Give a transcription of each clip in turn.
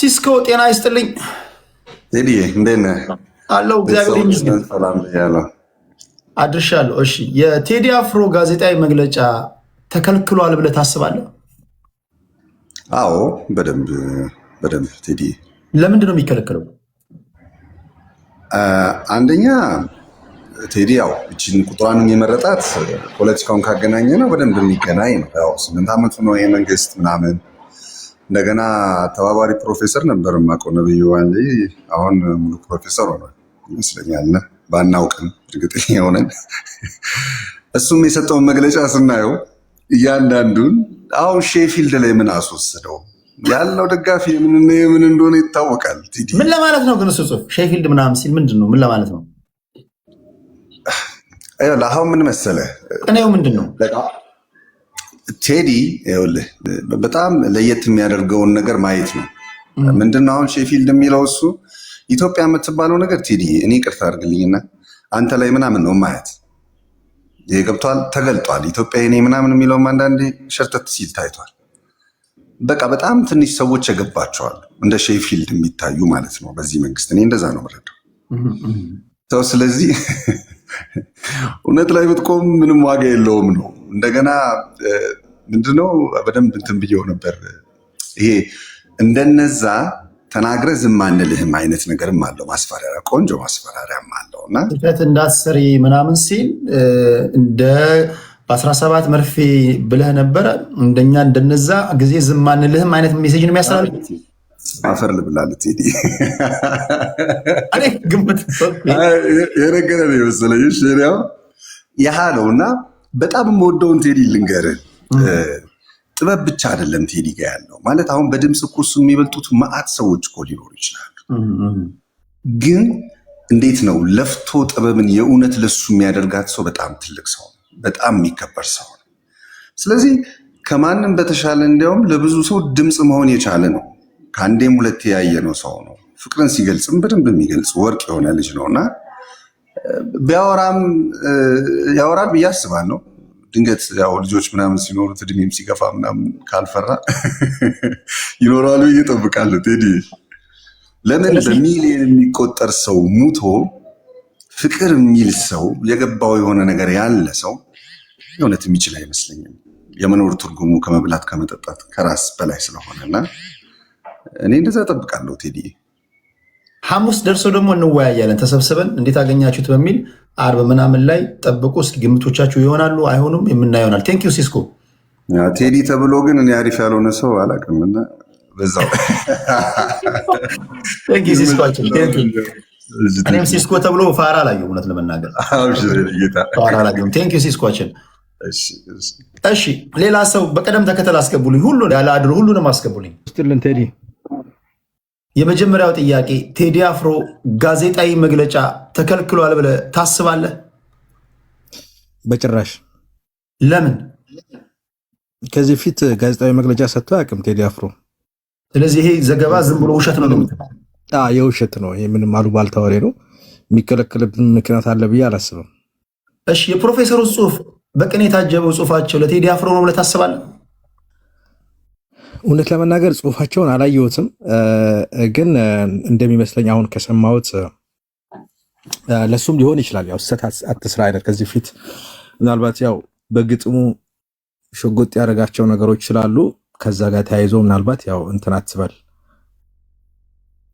ሲስኮ ጤና ይስጥልኝ። ቴዲ እንዴት ነህ? አለው እግዚአብሔር ይመስገን። ሰላም ብያለሁ። አድርሻለሁ። እሺ፣ የቴዲ አፍሮ ጋዜጣዊ መግለጫ ተከልክሏል ብለህ ታስባለህ? አዎ በደንብ ቴዲ። ለምንድን ነው የሚከለከለው? አንደኛ ቴዲ ያው እቺን ቁጥሯንም የመረጣት ፖለቲካውን ካገናኘ ነው በደንብ የሚገናኝ ነው። ያው 8 ዓመቱ ነው ይሄ መንግስት ምናምን። እንደገና ተባባሪ ፕሮፌሰር ነበር የማውቀው ነብዩ ዋንዴ፣ አሁን ሙሉ ፕሮፌሰር ሆኗል ይመስለኛል። ባናውቅም እርግጠኛ ሆነን እሱም የሰጠውን መግለጫ ስናየው እያንዳንዱን አሁን ሼፊልድ ላይ ምን አስወስደው ያለው ደጋፊ ምን እንደሆነ ይታወቃል። ቴዲ ምን ለማለት ነው ግን እሱ ጽሑፍ ሼፊልድ ምናምን ሲል ምንድን ነው? ምን ለማለት ነው? አሁን ምን መሰለህ ቅኔው ምንድን ነው? ቴዲ ይኸውልህ በጣም ለየት የሚያደርገውን ነገር ማየት ነው። ምንድን ነው አሁን ሼፊልድ የሚለው እሱ ኢትዮጵያ የምትባለው ነገር ቴዲ እኔ ይቅርታ አድርግልኝና አንተ ላይ ምናምን ነው ማየት ይሄ ገብቷል፣ ተገልጧል። ኢትዮጵያ እኔ ምናምን የሚለውም አንዳንዴ ሸርተት ሲል ታይቷል። በቃ በጣም ትንሽ ሰዎች የገባቸዋል እንደ ሼፊልድ የሚታዩ ማለት ነው በዚህ መንግስት። እኔ እንደዛ ነው የምረዳው ሰው። ስለዚህ እውነት ላይ ብትቆም ምንም ዋጋ የለውም ነው። እንደገና ምንድነው በደንብ እንትን ብየው ነበር። ይሄ እንደነዛ ተናግረ ዝም አንልህም አይነት ነገርም አለው። ማስፈራሪያ፣ ቆንጆ ማስፈራሪያም አለው እና ስህተት እንዳትሰሪ ምናምን ሲል እንደ በ17 መርፌ ብለህ ነበረ እንደኛ እንደነዛ ጊዜ ዝም አንልህም አይነት ሜሴጅ ነው የሚያስተላልፍ። አፈር ልብላለች ቴዲ እኔ ግምት የነገረ ነው የመሰለኝ ያህ ነው። እና በጣም የምወደውን ቴዲ ልንገርህ፣ ጥበብ ብቻ አይደለም ቴዲ ጋ ያለው ማለት አሁን በድምፅ እኮ እሱ የሚበልጡት መዓት ሰዎች እኮ ሊኖሩ ይችላሉ። ግን እንዴት ነው ለፍቶ ጥበብን የእውነት ለሱ የሚያደርጋት ሰው በጣም ትልቅ ሰው ነው፣ በጣም የሚከበር ሰው ነው። ስለዚህ ከማንም በተሻለ እንዲያውም ለብዙ ሰው ድምፅ መሆን የቻለ ነው። ከአንዴም ሁለቴ ያየነው ሰው ነው። ፍቅርን ሲገልጽም በደንብ የሚገልጽ ወርቅ የሆነ ልጅ ነው እና ቢያወራም ያወራል ብዬ አስባለሁ። ድንገት ያው ልጆች ምናምን ሲኖሩት እድሜም ሲገፋ ምናምን ካልፈራ ይኖራሉ ብዬ እጠብቃለሁ። ቴዲ ለምን በሚሊዮን የሚቆጠር ሰው ሙቶ ፍቅር የሚል ሰው የገባው የሆነ ነገር ያለ ሰው የእውነት የሚችል አይመስለኝም። የመኖር ትርጉሙ ከመብላት ከመጠጣት ከራስ በላይ ስለሆነና እኔ እንደዛ እጠብቃለሁ። ቴዲ ሐሙስ ደርሶ ደግሞ እንወያያለን ተሰብስበን እንዴት አገኛችሁት በሚል አርብ ምናምን ላይ ጠብቁ። እስኪ ግምቶቻችሁ ይሆናሉ አይሆኑም የምናየው ይሆናል። ቴንክ ዩ ሲስኮ። ቴዲ ተብሎ ግን እኔ አሪፍ ያልሆነ ሰው አላውቅም እና በዛው ቴንክ ዩ ሲስኮችን። እኔም ሲስኮ ተብሎ ፋራ አላየሁም እውነት ለመናገር ፋራ አላየሁም። ቴንክ ዩ ሲስኮችን። እሺ ሌላ ሰው በቀደም ተከተል አስገቡልኝ። ያለ አድሮ ሁሉንም አስገቡልኝ። ቴዲ የመጀመሪያው ጥያቄ ቴዲ አፍሮ ጋዜጣዊ መግለጫ ተከልክሏል ብለህ ታስባለህ? በጭራሽ። ለምን? ከዚህ ፊት ጋዜጣዊ መግለጫ ሰጥቶ አያውቅም ቴዲ አፍሮ። ስለዚህ ይሄ ዘገባ ዝም ብሎ ውሸት ነው። የውሸት ነው። ይሄ ምንም አሉባልታ ወሬ ነው። የሚከለከልብን ምክንያት አለ ብዬ አላስብም። እሺ የፕሮፌሰሩ ጽሁፍ በቅኔ የታጀበው ጽሁፋቸው ለቴዲ አፍሮ ነው ብለህ ታስባለህ? እውነት ለመናገር ጽሁፋቸውን አላየሁትም፣ ግን እንደሚመስለኝ አሁን ከሰማሁት ለሱም ሊሆን ይችላል። ያው ስህተት አትስራ አይነት ከዚህ ፊት ምናልባት ያው በግጥሙ ሽጉጥ ያደረጋቸው ነገሮች ስላሉ ከዛ ጋር ተያይዞ ምናልባት ያው እንትን አትበል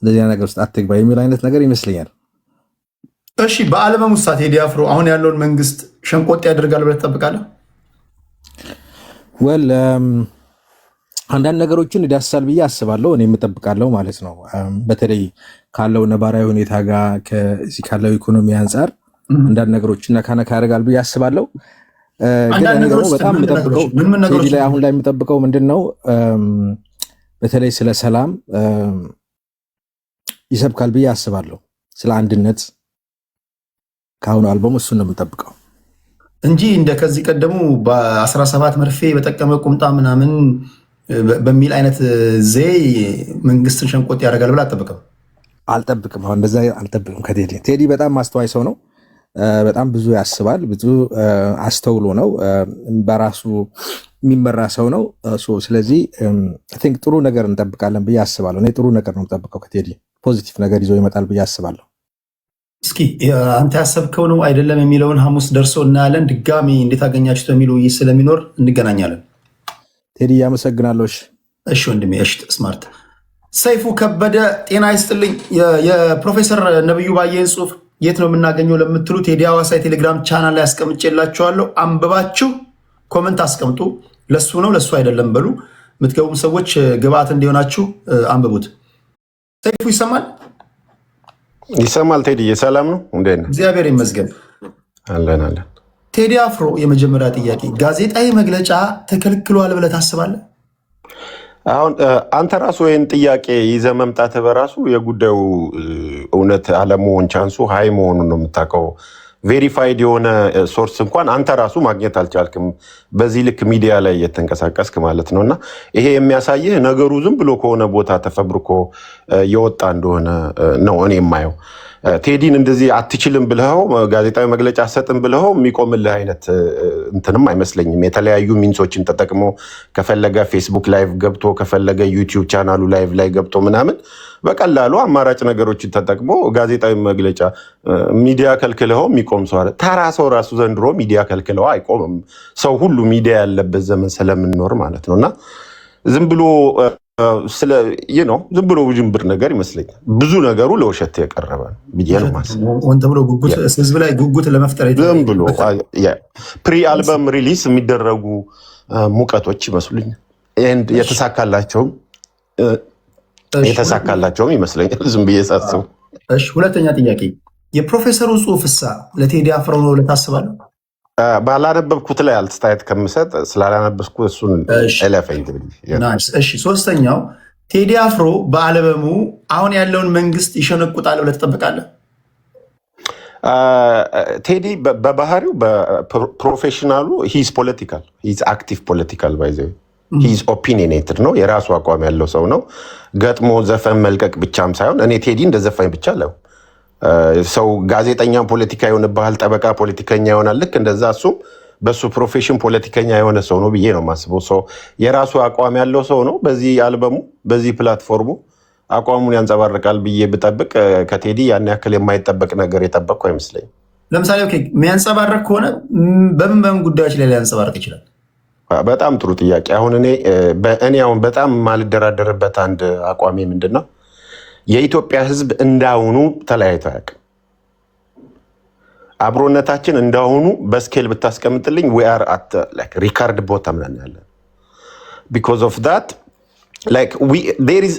እንደዚህ ነገር ውስጥ አትግባ የሚል አይነት ነገር ይመስለኛል። እሺ በአልበም ውስጥ ቴዲ አፍሮ አሁን ያለውን መንግስት ሸንቆጥ ያደርጋል ብለህ ትጠብቃለህ? ወል አንዳንድ ነገሮችን ይዳስሳል ብዬ አስባለሁ። እኔ የምጠብቃለሁ ማለት ነው። በተለይ ካለው ነባራዊ ሁኔታ ጋር ከዚህ ካለው ኢኮኖሚ አንጻር አንዳንድ ነገሮችን ነካነካ ያደርጋል ብዬ አስባለሁ። ግን እኔ ደግሞ በጣም የምጠብቀው ቴዲ ላይ አሁን ላይ የምጠብቀው ምንድን ነው፣ በተለይ ስለ ሰላም ይሰብካል ብዬ አስባለሁ። ስለ አንድነት ከአሁኑ አልበሙ እሱን ነው የምጠብቀው እንጂ እንደ ከዚህ ቀደሙ በ17 መርፌ በጠቀመ ቁምጣ ምናምን በሚል አይነት ዘይ መንግስትን ሸንቆጥ ያደርጋል ብለህ አልጠብቅም። አሁን እንደዛ አልጠብቅም ከቴዲ። ቴዲ በጣም ማስተዋይ ሰው ነው። በጣም ብዙ ያስባል፣ ብዙ አስተውሎ ነው። በራሱ የሚመራ ሰው ነው። ስለዚህ አይ ቲንክ ጥሩ ነገር እንጠብቃለን ብዬ አስባለሁ። እኔ ጥሩ ነገር ነው የምጠብቀው ከቴዲ ፖዚቲቭ ነገር ይዞ ይመጣል ብዬ አስባለሁ። እስኪ አንተ ያሰብከው ነው አይደለም የሚለውን ሐሙስ ደርሶ እናያለን። ድጋሚ እንዴት አገኛችሁት የሚለው ይህ ስለሚኖር እንገናኛለን። ቴዲ አመሰግናለሁ። እሺ ወንድሜ። እሺ ስማርት ሰይፉ ከበደ ጤና ይስጥልኝ። የፕሮፌሰር ነብዩ ባየን ጽሁፍ የት ነው የምናገኘው ለምትሉ ቴዲ ሐዋሳ የቴሌግራም ቻናል ላይ አስቀምጬላችኋለሁ። አንብባችሁ ኮመንት አስቀምጡ። ለሱ ነው ለሱ አይደለም በሉ። የምትገቡም ሰዎች ግብአት እንዲሆናችሁ አንብቡት። ሰይፉ ይሰማል? ይሰማል። ቴዲ ሰላም ነው? እንዴት ነህ? እግዚአብሔር ይመስገን አለን አለን። ቴዲ አፍሮ የመጀመሪያ ጥያቄ ጋዜጣዊ መግለጫ ተከልክሏል ብለህ ታስባለህ? አሁን አንተ ራሱ ይህን ጥያቄ ይዘህ መምጣትህ በራሱ የጉዳዩ እውነት አለመሆን ቻንሱ ሀይ መሆኑን ነው የምታውቀው። ቬሪፋይድ የሆነ ሶርስ እንኳን አንተ ራሱ ማግኘት አልቻልክም፣ በዚህ ልክ ሚዲያ ላይ እየተንቀሳቀስክ ማለት ነው። እና ይሄ የሚያሳይህ ነገሩ ዝም ብሎ ከሆነ ቦታ ተፈብርኮ የወጣ እንደሆነ ነው እኔ የማየው። ቴዲን እንደዚህ አትችልም ብለው ጋዜጣዊ መግለጫ አሰጥም ብለው የሚቆምልህ አይነት እንትንም አይመስለኝም። የተለያዩ ሚንሶችን ተጠቅሞ ከፈለገ ፌስቡክ ላይቭ ገብቶ ከፈለገ ዩቲዩብ ቻናሉ ላይቭ ላይ ገብቶ ምናምን በቀላሉ አማራጭ ነገሮችን ተጠቅሞ ጋዜጣዊ መግለጫ ሚዲያ ከልክለው የሚቆም ሰው አለ። ተራ ሰው ራሱ ዘንድሮ ሚዲያ ከልክለው አይቆምም። ሰው ሁሉ ሚዲያ ያለበት ዘመን ስለምንኖር ማለት ነው። እና ዝም ብሎ ዝም ብሎ ውዥንብር ነገር ይመስለኛል። ብዙ ነገሩ ለውሸት የቀረበ ብዬ ነው የማስበው። ተብሎ ህዝብ ላይ ጉጉት ለመፍጠር ዝም ብሎ ፕሪ አልበም ሪሊስ የሚደረጉ ሙቀቶች ይመስሉኛል። የተሳካላቸውም ይመስለኛል ዝም ብዬ ሳስበው። እሺ ሁለተኛ ጥያቄ የፕሮፌሰሩ ጽሁፍሳ ለቴዲ አፍሮ ነው ለታስባለህ? ባላነበብኩት ላይ አልተስተያየት ከምሰጥ ስላላነበብኩ እሱን ኤለፈኝ። እሺ ሶስተኛው ቴዲ አፍሮ በአልበሙ አሁን ያለውን መንግስት ይሸነቁጣል ብለህ ትጠብቃለህ? ቴዲ በባህሪው በፕሮፌሽናሉ ሂዝ ፖለቲካል ሂዝ አክቲቭ ፖለቲካል ባይዘ ሂዝ ኦፒኒየኔትድ ነው። የራሱ አቋም ያለው ሰው ነው። ገጥሞ ዘፈን መልቀቅ ብቻም ሳይሆን እኔ ቴዲ እንደ ዘፋኝ ብቻ አለው ሰው ጋዜጠኛ ፖለቲካ ይሆንብሃል፣ ጠበቃ ፖለቲከኛ ይሆናል። ልክ እንደዛ እሱም በሱ ፕሮፌሽን ፖለቲከኛ የሆነ ሰው ነው ብዬ ነው የማስበው። ሰው የራሱ አቋም ያለው ሰው ነው። በዚህ አልበሙ በዚህ ፕላትፎርሙ አቋሙን ያንጸባርቃል ብዬ ብጠብቅ ከቴዲ ያን ያክል የማይጠበቅ ነገር የጠበቅኩ አይመስለኝም። ለምሳሌ የሚያንጸባርቅ ከሆነ በምን ጉዳዮች ላይ ሊያንጸባርቅ ይችላል? በጣም ጥሩ ጥያቄ። አሁን እኔ አሁን በጣም የማልደራደርበት አንድ አቋሜ ምንድን ነው፣ የኢትዮጵያ ሕዝብ እንዳሁኑ ተለያይቶ አያውቅም። አብሮነታችን እንዳሁኑ በስኬል ብታስቀምጥልኝ we are at ሪካርድ ቦታም ነን ያለን because of that there is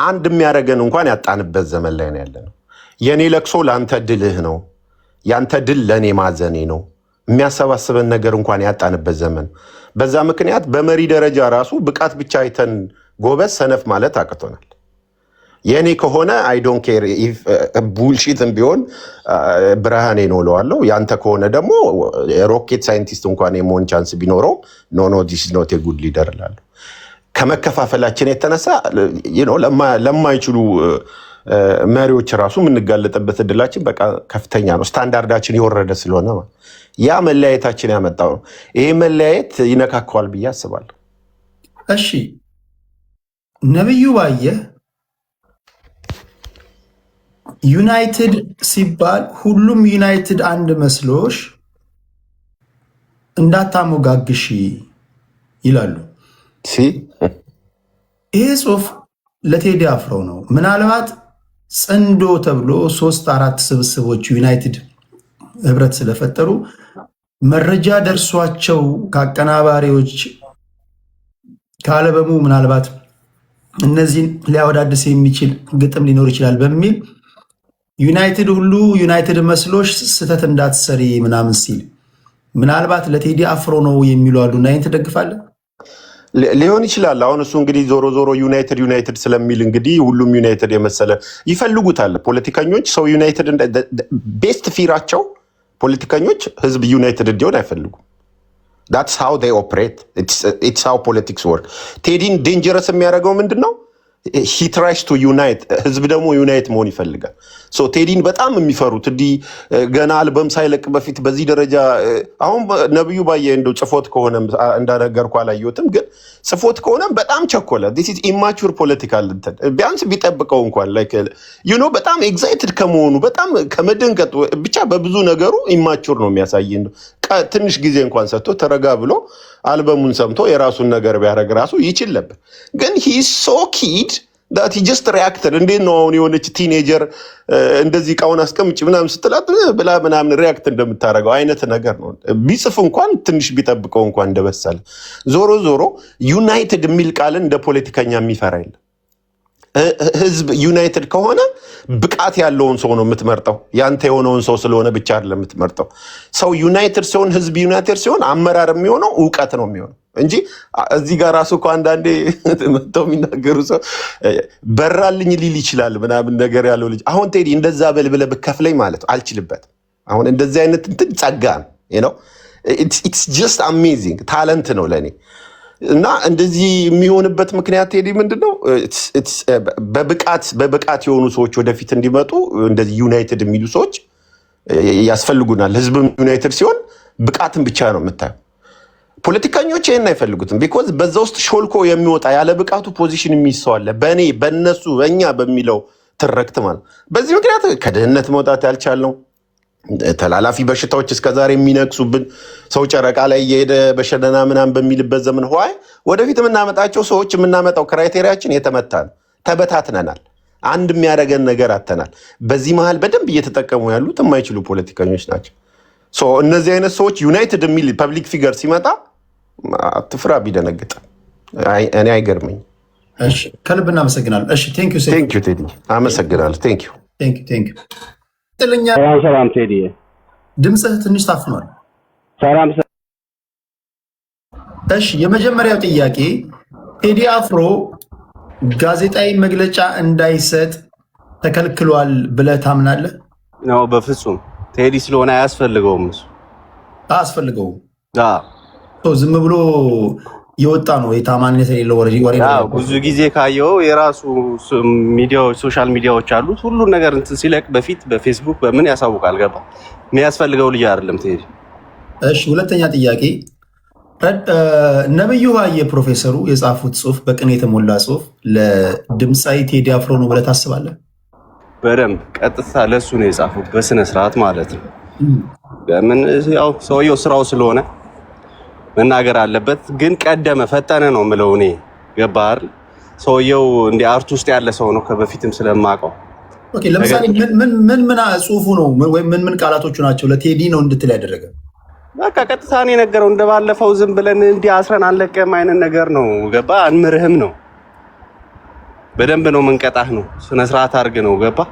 አንድ የሚያደርገን እንኳን ያጣንበት ዘመን ላይ ነው ያለነው። የኔ ለቅሶ ለአንተ ድልህ ነው፣ ያንተ ድል ለእኔ ማዘኔ ነው። የሚያሰባስበን ነገር እንኳን ያጣንበት ዘመን። በዛ ምክንያት በመሪ ደረጃ ራሱ ብቃት ብቻ አይተን ጎበዝ ሰነፍ ማለት አቅቶናል። የኔ ከሆነ አይ ዶንት ኬር ኢፍ ቡልሺትም ቢሆን ብርሃኔ ነው እለዋለሁ። ያንተ ከሆነ ደግሞ ሮኬት ሳይንቲስት እንኳን የመሆን ቻንስ ቢኖረው ኖ ዲስ ኢዝ ኖት ኤ ጉድ ሊደር እላለሁ። ከመከፋፈላችን የተነሳ ለማይችሉ መሪዎች ራሱ የምንጋለጥበት እድላችን በቃ ከፍተኛ ነው። ስታንዳርዳችን የወረደ ስለሆነ ያ መለያየታችን ያመጣው ነው። ይሄ መለያየት ይነካከዋል ብዬ አስባለሁ። እሺ ነብዩ ባየህ ዩናይትድ ሲባል ሁሉም ዩናይትድ አንድ መስሎሽ እንዳታሞጋግሽ ይላሉ። ይሄ ጽሁፍ ለቴዲ አፍሮ ነው። ምናልባት ጽንዶ ተብሎ 3-4 ስብስቦች ዩናይትድ ህብረት ስለፈጠሩ መረጃ ደርሷቸው ከአቀናባሪዎች ከአልበሙ ምናልባት እነዚህን ሊያወዳድስ የሚችል ግጥም ሊኖር ይችላል በሚል ዩናይትድ ሁሉ ዩናይትድ መስሎሽ ስህተት እንዳትሰሪ ምናምን ሲል ምናልባት ለቴዲ አፍሮ ነው የሚሉ አሉ። እና ይህን ትደግፋለህ? ሊሆን ይችላል። አሁን እሱ እንግዲህ ዞሮ ዞሮ ዩናይትድ ስለሚል እንግዲህ ሁሉም ዩናይትድ የመሰለ ይፈልጉታል ፖለቲከኞች። ሰው ዩናይትድ ቤስት ፊራቸው ፖለቲከኞች ህዝብ ዩናይትድ እንዲሆን አይፈልጉም። that's how they operate it's how politics work። ቴዲን ዴንጀረስ የሚያደርገው ምንድን ነው? ሂ ትራይስ ቱ ዩናይት። ህዝብ ደግሞ ዩናይት መሆን ይፈልጋል። ቴዲን በጣም የሚፈሩት እንዲህ ገና አልበም ሳይለቅ በፊት በዚህ ደረጃ አሁን ነብዩ ባየ እንደው ጽፎት ከሆነ እንዳነገርኩ አላየሁትም፣ ግን ጽፎት ከሆነ በጣም ቸኮለ። ዲስ ኢዝ ኢማቹር ፖለቲካል ቢያንስ ቢጠብቀው እንኳን ላይክ ዩ ኖ በጣም ኤግዛይትድ ከመሆኑ በጣም ከመደንገጡ ብቻ በብዙ ነገሩ ኢማቹር ነው የሚያሳይ። ትንሽ ጊዜ እንኳን ሰጥቶ ተረጋ ብሎ አልበሙን ሰምቶ የራሱን ነገር ቢያደርግ ራሱ ይችል ነበር። ግን ሂ ሶ ኪድ ዳት ሂ ጀስት ሪያክትድ። እንዴት ነው አሁን የሆነች ቲኔጀር እንደዚህ እቃውን አስቀምጭ ምናምን ስትላት ብላ ምናምን ሪያክት እንደምታደርገው አይነት ነገር ነው። ቢጽፍ እንኳን ትንሽ ቢጠብቀው እንኳን እንደበሰለ። ዞሮ ዞሮ ዩናይትድ የሚል ቃልን እንደ ፖለቲከኛ የሚፈራ የለም። ህዝብ ዩናይትድ ከሆነ ብቃት ያለውን ሰው ነው የምትመርጠው። ያንተ የሆነውን ሰው ስለሆነ ብቻ አይደለም የምትመርጠው። ሰው ዩናይትድ ሲሆን፣ ህዝብ ዩናይትድ ሲሆን አመራር የሚሆነው እውቀት ነው የሚሆነው እንጂ እዚህ ጋር ራሱ እኮ አንዳንዴ መጥተው የሚናገሩ ሰው በራልኝ ሊል ይችላል ምናምን ነገር ያለው ልጅ አሁን ቴዲ እንደዛ በልብለህ ብከፍለኝ ማለት አልችልበትም። አሁን እንደዚህ አይነት እንትን ጸጋ ነው። ኢትስ ጀስት አሜዚንግ ታለንት ነው ለእኔ። እና እንደዚህ የሚሆንበት ምክንያት ቴዲ ምንድነው? በብቃት የሆኑ ሰዎች ወደፊት እንዲመጡ እንደዚህ ዩናይትድ የሚሉ ሰዎች ያስፈልጉናል። ህዝብም ዩናይትድ ሲሆን ብቃትን ብቻ ነው የምታየው። ፖለቲከኞች ይህን አይፈልጉትም። ቢኮዝ በዛ ውስጥ ሾልኮ የሚወጣ ያለ ብቃቱ ፖዚሽን የሚሰዋለ በእኔ በእነሱ በእኛ በሚለው ትረክት ማለት። በዚህ ምክንያት ከድህነት መውጣት ያልቻልነው ተላላፊ በሽታዎች እስከዛሬ የሚነክሱብን ሰው ጨረቃ ላይ እየሄደ በሸነና ምናምን በሚልበት ዘመን ሆይ ወደፊት የምናመጣቸው ሰዎች የምናመጣው ክራይቴሪያችን የተመታ ነው። ተበታትነናል። አንድ የሚያደርገን ነገር አተናል። በዚህ መሀል በደንብ እየተጠቀሙ ያሉት የማይችሉ ፖለቲከኞች ናቸው። እነዚህ አይነት ሰዎች ዩናይትድ የሚል ፐብሊክ ፊገር ሲመጣ አትፍራ ቢደነግጥ እኔ አይገርመኝ። ከልብ እናመሰግናለን። ቴንክ ዩ ቴዲ አመሰግናለሁ። ቴንክ ዩ ሰላም ቴዲ፣ ድምፅህ ትንሽ ታፍኗል። ሰላም። እሺ፣ የመጀመሪያው ጥያቄ ቴዲ አፍሮ ጋዜጣዊ መግለጫ እንዳይሰጥ ተከልክሏል ብለህ ታምናለህ? ነው በፍጹም ቴዲ ስለሆነ አያስፈልገውም። እሱ አያስፈልገውም። ዝም ብሎ የወጣ ነው የታማኝነት የሌለው ወሬ። ብዙ ጊዜ ካየው የራሱ ሚዲያዎች ሶሻል ሚዲያዎች አሉት። ሁሉን ነገር እንትን ሲለቅ በፊት በፌስቡክ በምን ያሳውቃል። ገባ የሚያስፈልገው ልጅ አይደለም ቴዲ። እሺ፣ ሁለተኛ ጥያቄ ነብዩ ባየ ፕሮፌሰሩ የጻፉት ጽሁፍ በቅኔ የተሞላ ጽሁፍ ለድምፃዊ ቴዲ አፍሮ ነው ብለህ ታስባለህ? በደንብ ቀጥታ ለሱ ነው የጻፉት በስነ ስርዓት ማለት ነው። ለምን ያው ሰውየው ስራው ስለሆነ መናገር አለበት። ግን ቀደመ ፈጠነ ነው የምለው እኔ። ገባህ አይደል? ሰውየው እንደ አርት ውስጥ ያለ ሰው ነው ከበፊትም ስለማውቀው። ኦኬ፣ ለምሳሌ ምን ጽሁፉ ነው ወይም ምን ቃላቶቹ ናቸው ለቴዲ ነው እንድትል ያደረገ? በቃ ቀጥታ ነው የነገረው። እንደባለፈው ዝም ብለን እንዲህ አስረን አንለቀም አይነት ነገር ነው። ገባህ? አንምርህም ነው። በደንብ ነው መንቀጣህ ነው። ስነ ስርዓት አድርግ ነው። ገባህ?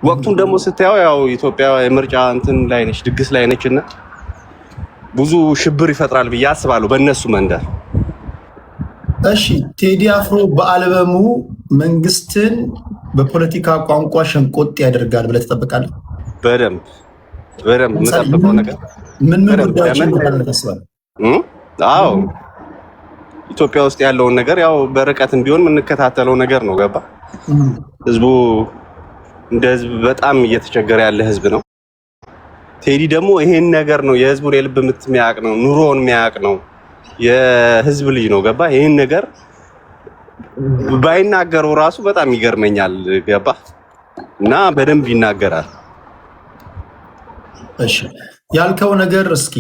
ወቅቱን ደግሞ ስታየው ያው ኢትዮጵያ የምርጫ እንትን ላይ ነች፣ ድግስ ላይ ነች እና ብዙ ሽብር ይፈጥራል ብዬ አስባለሁ በእነሱ መንደር። እሺ፣ ቴዲ አፍሮ በአልበሙ መንግስትን በፖለቲካ ቋንቋ ሸንቆጥ ያደርጋል ብለህ ትጠብቃለህ? በደንብ የምጠብቀው ነገር ምን ጉዳዮችን ታስባለህ? አዎ ኢትዮጵያ ውስጥ ያለውን ነገር ያው በርቀትም ቢሆን የምንከታተለው ነገር ነው። ገባ? ህዝቡ እንደ ህዝብ በጣም እየተቸገረ ያለ ህዝብ ነው። ቴዲ ደግሞ ይሄን ነገር ነው የህዝቡን የልብ ምት የሚያውቅ ነው፣ ኑሮውን የሚያውቅ ነው፣ የህዝብ ልጅ ነው። ገባ? ይሄን ነገር ባይናገረው ራሱ በጣም ይገርመኛል። ገባ? እና በደንብ ይናገራል። እሺ፣ ያልከው ነገር እስኪ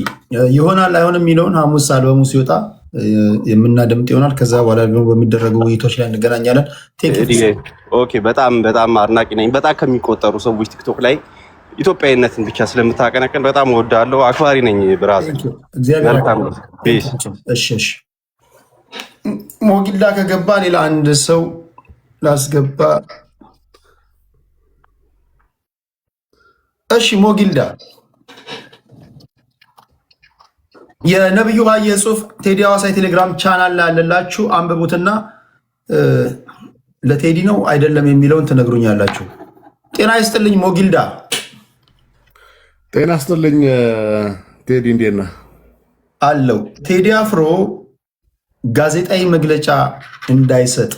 ይሆናል አይሆንም የሚለውን ሐሙስ አልበሙ ሲወጣ የምናደምጥ ይሆናል። ከዛ በኋላ ደግሞ በሚደረጉ ውይይቶች ላይ እንገናኛለን። ኦኬ፣ በጣም አድናቂ ነኝ። በጣም ከሚቆጠሩ ሰዎች ቲክቶክ ላይ ኢትዮጵያዊነትን ብቻ ስለምታቀነቅን በጣም እወዳለሁ። አክባሪ ነኝ። ብራዘር እሺ፣ ሞጊልዳ ከገባ ሌላ አንድ ሰው ላስገባ። እሺ፣ ሞጊልዳ የነብዩ ባየ ጽሁፍ ቴዲ ሐዋሳ የቴሌግራም ቻናል ላይ ያለላችሁ አንብቡትና ለቴዲ ነው አይደለም የሚለውን ትነግሩኛላችሁ። ጤና ይስጥልኝ ሞጊልዳ። ጤና ይስጥልኝ ቴዲ፣ እንዴት ነህ? አለው። ቴዲ አፍሮ ጋዜጣዊ መግለጫ እንዳይሰጥ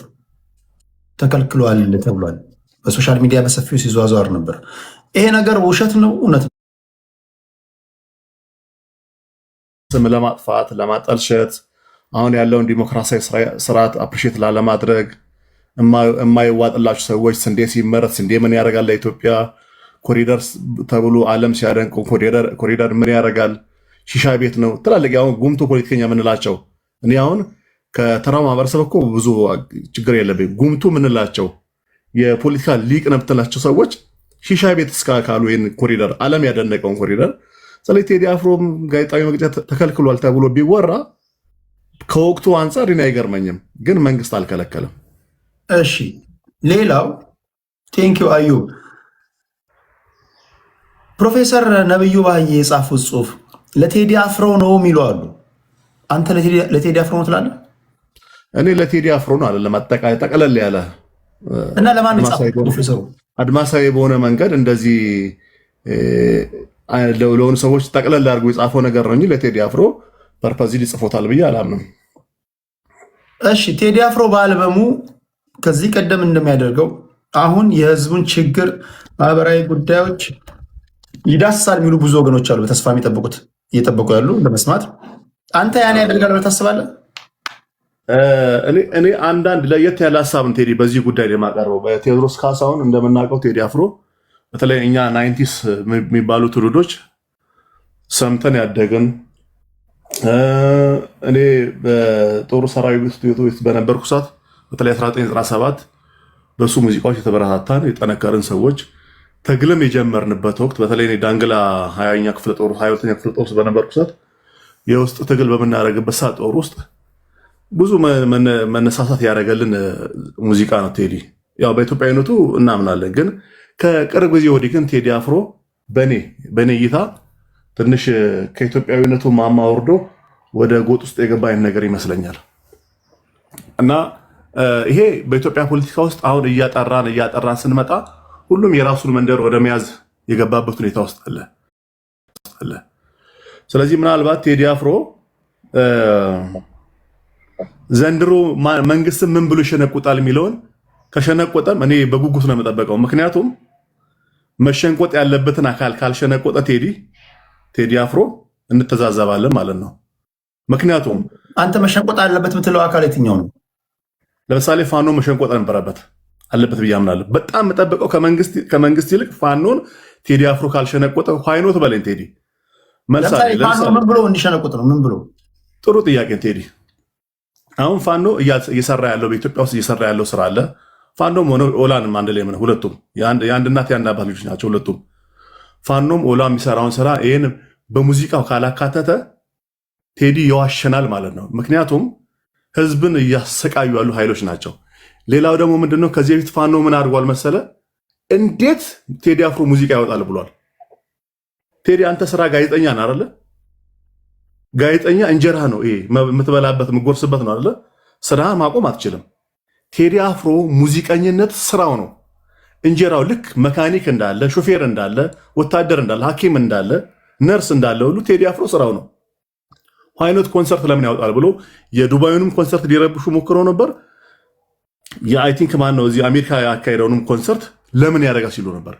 ተከልክሏል ተብሏል። በሶሻል ሚዲያ በሰፊው ሲዟዟር ነበር። ይሄ ነገር ውሸት ነው እውነት ነው? ስም ለማጥፋት ለማጠልሸት፣ አሁን ያለውን ዲሞክራሲያዊ ስርዓት አፕሪሼት ላለማድረግ የማይዋጥላችሁ ሰዎች ስንዴ ሲመረት ስንዴ ምን ያደርጋል ለኢትዮጵያ ኮሪደር ተብሎ ዓለም ሲያደንቀው ኮሪደር ምን ያደርጋል ሺሻ ቤት ነው ትላልቅ አሁን ጉምቱ ፖለቲከኛ ምንላቸው። እኔ አሁን ከተራው ማህበረሰብ እኮ ብዙ ችግር የለብኝ። ጉምቱ ምንላቸው የፖለቲካ ሊቅ ነብትላቸው ሰዎች ሺሻ ቤት እስካካሉ ይህን ኮሪደር ዓለም ያደነቀውን ኮሪደር ስለዚህ ቴዲ አፍሮም ጋዜጣዊ መግለጫ ተከልክሏል ተብሎ ቢወራ ከወቅቱ አንጻር እኔ አይገርመኝም፣ ግን መንግስት አልከለከለም። እሺ ሌላው ቴንኪው አዩ ፕሮፌሰር ነብዩ ባዬ የጻፉት ጽሁፍ ለቴዲ አፍሮ ነው የሚሉ አሉ። አንተ ለቴዲ አፍሮ ነው ትላለህ? እኔ ለቴዲ አፍሮ ነው አይደለም፣ አጠቃላይ ጠቅለል ያለ እና ለማን ጻፈው ፕሮፌሰሩ? አድማሳዊ በሆነ መንገድ እንደዚህ ለሆኑ ሰዎች ጠቅለል አድርጎ የጻፈው ነገር ነው እንጂ ለቴዲ አፍሮ ፐርፐዝ ሊጽፎታል ብዬ አላምንም። እሺ ቴዲ አፍሮ በአልበሙ ከዚህ ቀደም እንደሚያደርገው አሁን የህዝቡን ችግር፣ ማህበራዊ ጉዳዮች ይዳስሳል የሚሉ ብዙ ወገኖች አሉ፣ በተስፋ የሚጠብቁት እየጠበቁ ያሉ ለመስማት። አንተ ያን ያደርጋል ብለህ ታስባለህ? እኔ አንዳንድ ለየት ያለ ሀሳብን ቴዲ በዚህ ጉዳይ ላይ የማቀርበው በቴዎድሮስ ካሳሁን እንደምናውቀው ቴዲ አፍሮ በተለይ እኛ 90ስ የሚባሉ ትውልዶች ሰምተን ያደግን እኔ በጦር ሰራዊት ውስጥ በነበርኩ ሰዓት በተለይ 1997 በሱ ሙዚቃዎች የተበረታታን የጠነከርን ሰዎች ተግለም የጀመርንበት ወቅት በተለይ ዳንግላ 22ኛ ክፍለ ጦር ውስጥ በነበርኩ ሰዓት የውስጥ ትግል በምናደርግበት ሰዓት ጦር ውስጥ ብዙ መነሳሳት ያደረገልን ሙዚቃ ነው ቴዲ። ያው በኢትዮጵያዊነቱ እናምናለን፣ ግን ከቅርብ ጊዜ ወዲህ ግን ቴዲ አፍሮ በኔ እይታ ትንሽ ከኢትዮጵያዊነቱ ማማ ወርዶ ወደ ጎጥ ውስጥ የገባ አይነት ነገር ይመስለኛል። እና ይሄ በኢትዮጵያ ፖለቲካ ውስጥ አሁን እያጠራን ስንመጣ ሁሉም የራሱን መንደር ወደ መያዝ የገባበት ሁኔታ ውስጥ አለ። ስለዚህ ምናልባት ቴዲ አፍሮ ዘንድሮ መንግስት ምን ብሎ ይሸነቁጣል የሚለውን ከሸነቆጠም እኔ በጉጉት ነው የምጠበቀው። ምክንያቱም መሸንቆጥ ያለበትን አካል ካልሸነቆጠ ቴዲ አፍሮ እንተዛዘባለን ማለት ነው። ምክንያቱም አንተ መሸንቆጥ አለበት የምትለው አካል የትኛው ነው? ለምሳሌ ፋኖ መሸንቆጥ ነበረበት አለበት ብዬ አምናለሁ። በጣም የምጠብቀው ከመንግስት ይልቅ ፋኖን ቴዲ አፍሮ ካልሸነቆጠ ሃይኖት በለኝ ቴዲ ፋኖ ምን ብሎ እንዲሸነቆጥ ነው? ምን ብሎ? ጥሩ ጥያቄ ቴዲ። አሁን ፋኖ እየሰራ ያለው በኢትዮጵያ ውስጥ እየሰራ ያለው ስራ አለ። ፋኖም ሆነ ኦላንም አንድ ላይ ሁለቱም የአንድ እናት የአንድ አባት ልጆች ናቸው ሁለቱም። ፋኖም ኦላ የሚሰራውን ስራ ይህን በሙዚቃው ካላካተተ ቴዲ ይዋሸናል ማለት ነው። ምክንያቱም ህዝብን እያሰቃዩ ያሉ ኃይሎች ናቸው። ሌላው ደግሞ ምንድነው ከዚህ በፊት ፋኖ ምን አድርጓል መሰለ? እንዴት ቴዲ አፍሮ ሙዚቃ ያወጣል ብሏል። ቴዲ አንተ ስራ ጋዜጠኛ ነህ አይደለ? ጋዜጠኛ እንጀራ ነው ይሄ የምትበላበት የምትጎርስበት ነው አይደለ? ስራ ማቆም አትችልም። ቴዲ አፍሮ ሙዚቀኝነት ስራው ነው እንጀራው። ልክ መካኒክ እንዳለ፣ ሾፌር እንዳለ፣ ወታደር እንዳለ፣ ሐኪም እንዳለ፣ ነርስ እንዳለ ሁሉ ቴዲ አፍሮ ስራው ነው። ዋይኖት ኮንሰርት ለምን ያወጣል ብሎ የዱባዩንም ኮንሰርት ሊረብሹ ሞክረው ነበር። የአይ ቲንክ ማን ነው እዚህ አሜሪካ ያካሄደውንም ኮንሰርት ለምን ያደርጋል ሲሉ ነበር።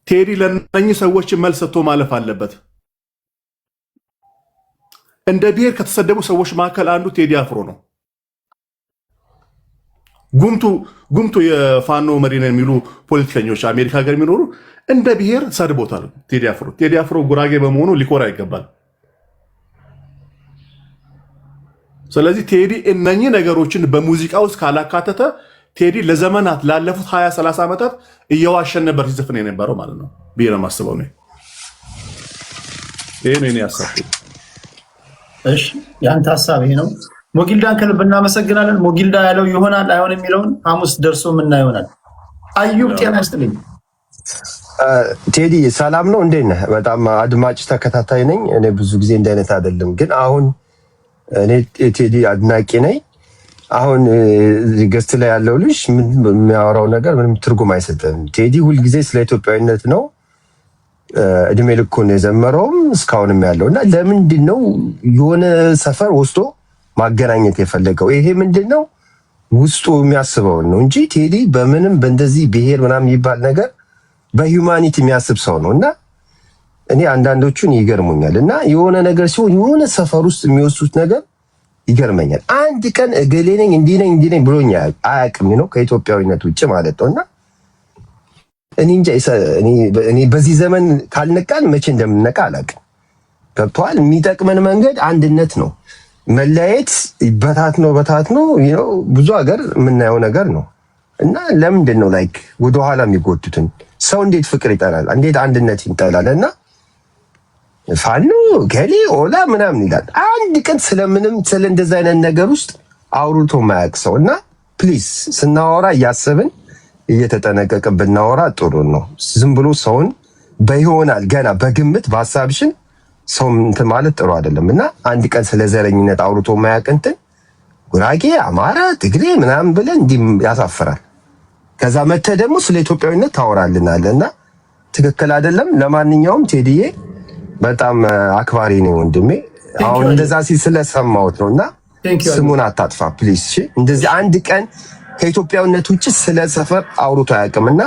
ቴዲ ለነኚህ ሰዎች መልስ ሰጥቶ ማለፍ አለበት። እንደ ብሔር ከተሰደቡ ሰዎች መካከል አንዱ ቴዲ አፍሮ ነው። ጉምቱ የፋኖ መሪ ነው የሚሉ ፖለቲከኞች አሜሪካ ሀገር የሚኖሩ እንደ ብሔር ሰድቦታል ቴዲ አፍሮ ጉራጌ በመሆኑ ሊኮራ ይገባል። ስለዚህ ቴዲ እነኚህ ነገሮችን በሙዚቃ ውስጥ ካላካተተ ቴዲ ለዘመናት ላለፉት 20-30 ዓመታት እየዋሸን ነበር ሲዘፍን የነበረው ማለት ነው ብዬ ነው የማስበው ነው። ይሄ ነው የኔ ሀሳብ። እሺ ያንተ ሀሳብ ይሄ ነው። ሞጊልዳን ከልብ እናመሰግናለን። ሞጊልዳ ያለው ይሆናል አይሆን የሚለውን ሐሙስ ደርሶ ምና ይሆናል። አዩብ ጤና ይስጥልኝ። ቴዲ ሰላም ነው? እንዴት ነህ? በጣም አድማጭ ተከታታይ ነኝ። እኔ ብዙ ጊዜ እንዲህ አይነት አይደለም፣ ግን አሁን እኔ ቴዲ አድናቂ ነኝ። አሁን ገስት ላይ ያለው ልጅ የሚያወራው ነገር ምንም ትርጉም አይሰጥም። ቴዲ ሁልጊዜ ስለ ኢትዮጵያዊነት ነው እድሜ ልኩን የዘመረውም እስካሁንም ያለው እና ለምንድን ነው የሆነ ሰፈር ወስዶ ማገናኘት የፈለገው? ይሄ ምንድን ነው? ውስጡ የሚያስበውን ነው እንጂ ቴዲ በምንም በእንደዚህ ብሔር ምናምን የሚባል ነገር በሂውማኒቲ የሚያስብ ሰው ነው። እና እኔ አንዳንዶቹን ይገርሙኛል። እና የሆነ ነገር ሲሆን የሆነ ሰፈር ውስጥ የሚወስዱት ነገር ይገርመኛል። አንድ ቀን እገሌ ነኝ እንዲህ ነኝ ብሎኝ አያውቅም ነው ከኢትዮጵያዊነት ውጭ ማለት ነው። እና እኔ እንጃ እኔ በዚህ ዘመን ካልነቃን መቼ እንደምንነቃ አላውቅም። ገብቶሃል? የሚጠቅመን መንገድ አንድነት ነው። መለያየት በታት ነው ብዙ ሀገር የምናየው ነገር ነው። እና ለምንድን ነው ላይክ ወደኋላ የሚጎቱትን? ሰው እንዴት ፍቅር ይጠላል? እንዴት አንድነት ይጠላል? እና ፋኖ ገሌ ኦላ ምናምን ይላል። አንድ ቀን ስለምንም ስለ እንደዛ አይነት ነገር ውስጥ አውርቶ ማያውቅ ሰው። እና ፕሊዝ ስናወራ እያሰብን እየተጠነቀቅን ብናወራ ጥሩ ነው። ዝም ብሎ ሰውን በይሆናል ገና በግምት በሀሳብሽን ሰው እንትን ማለት ጥሩ አይደለም። እና አንድ ቀን ስለ ዘረኝነት አውርቶ ማያውቅ እንትን ጉራጌ፣ አማራ፣ ትግሬ ምናምን ብለን እንዲህ ያሳፍራል። ከዛ መተህ ደግሞ ስለ ኢትዮጵያዊነት ታወራልናለህ እና ትክክል አይደለም። ለማንኛውም ቴዲዬ በጣም አክባሪ ነው ወንድሜ። አሁን እንደዛ ሲል ስለሰማሁት ነው። እና ስሙን አታጥፋ ፕሊዝ። እሺ እንደዚህ አንድ ቀን ከኢትዮጵያዊነት ውጭ ስለ ሰፈር አውርቶ አያውቅም እና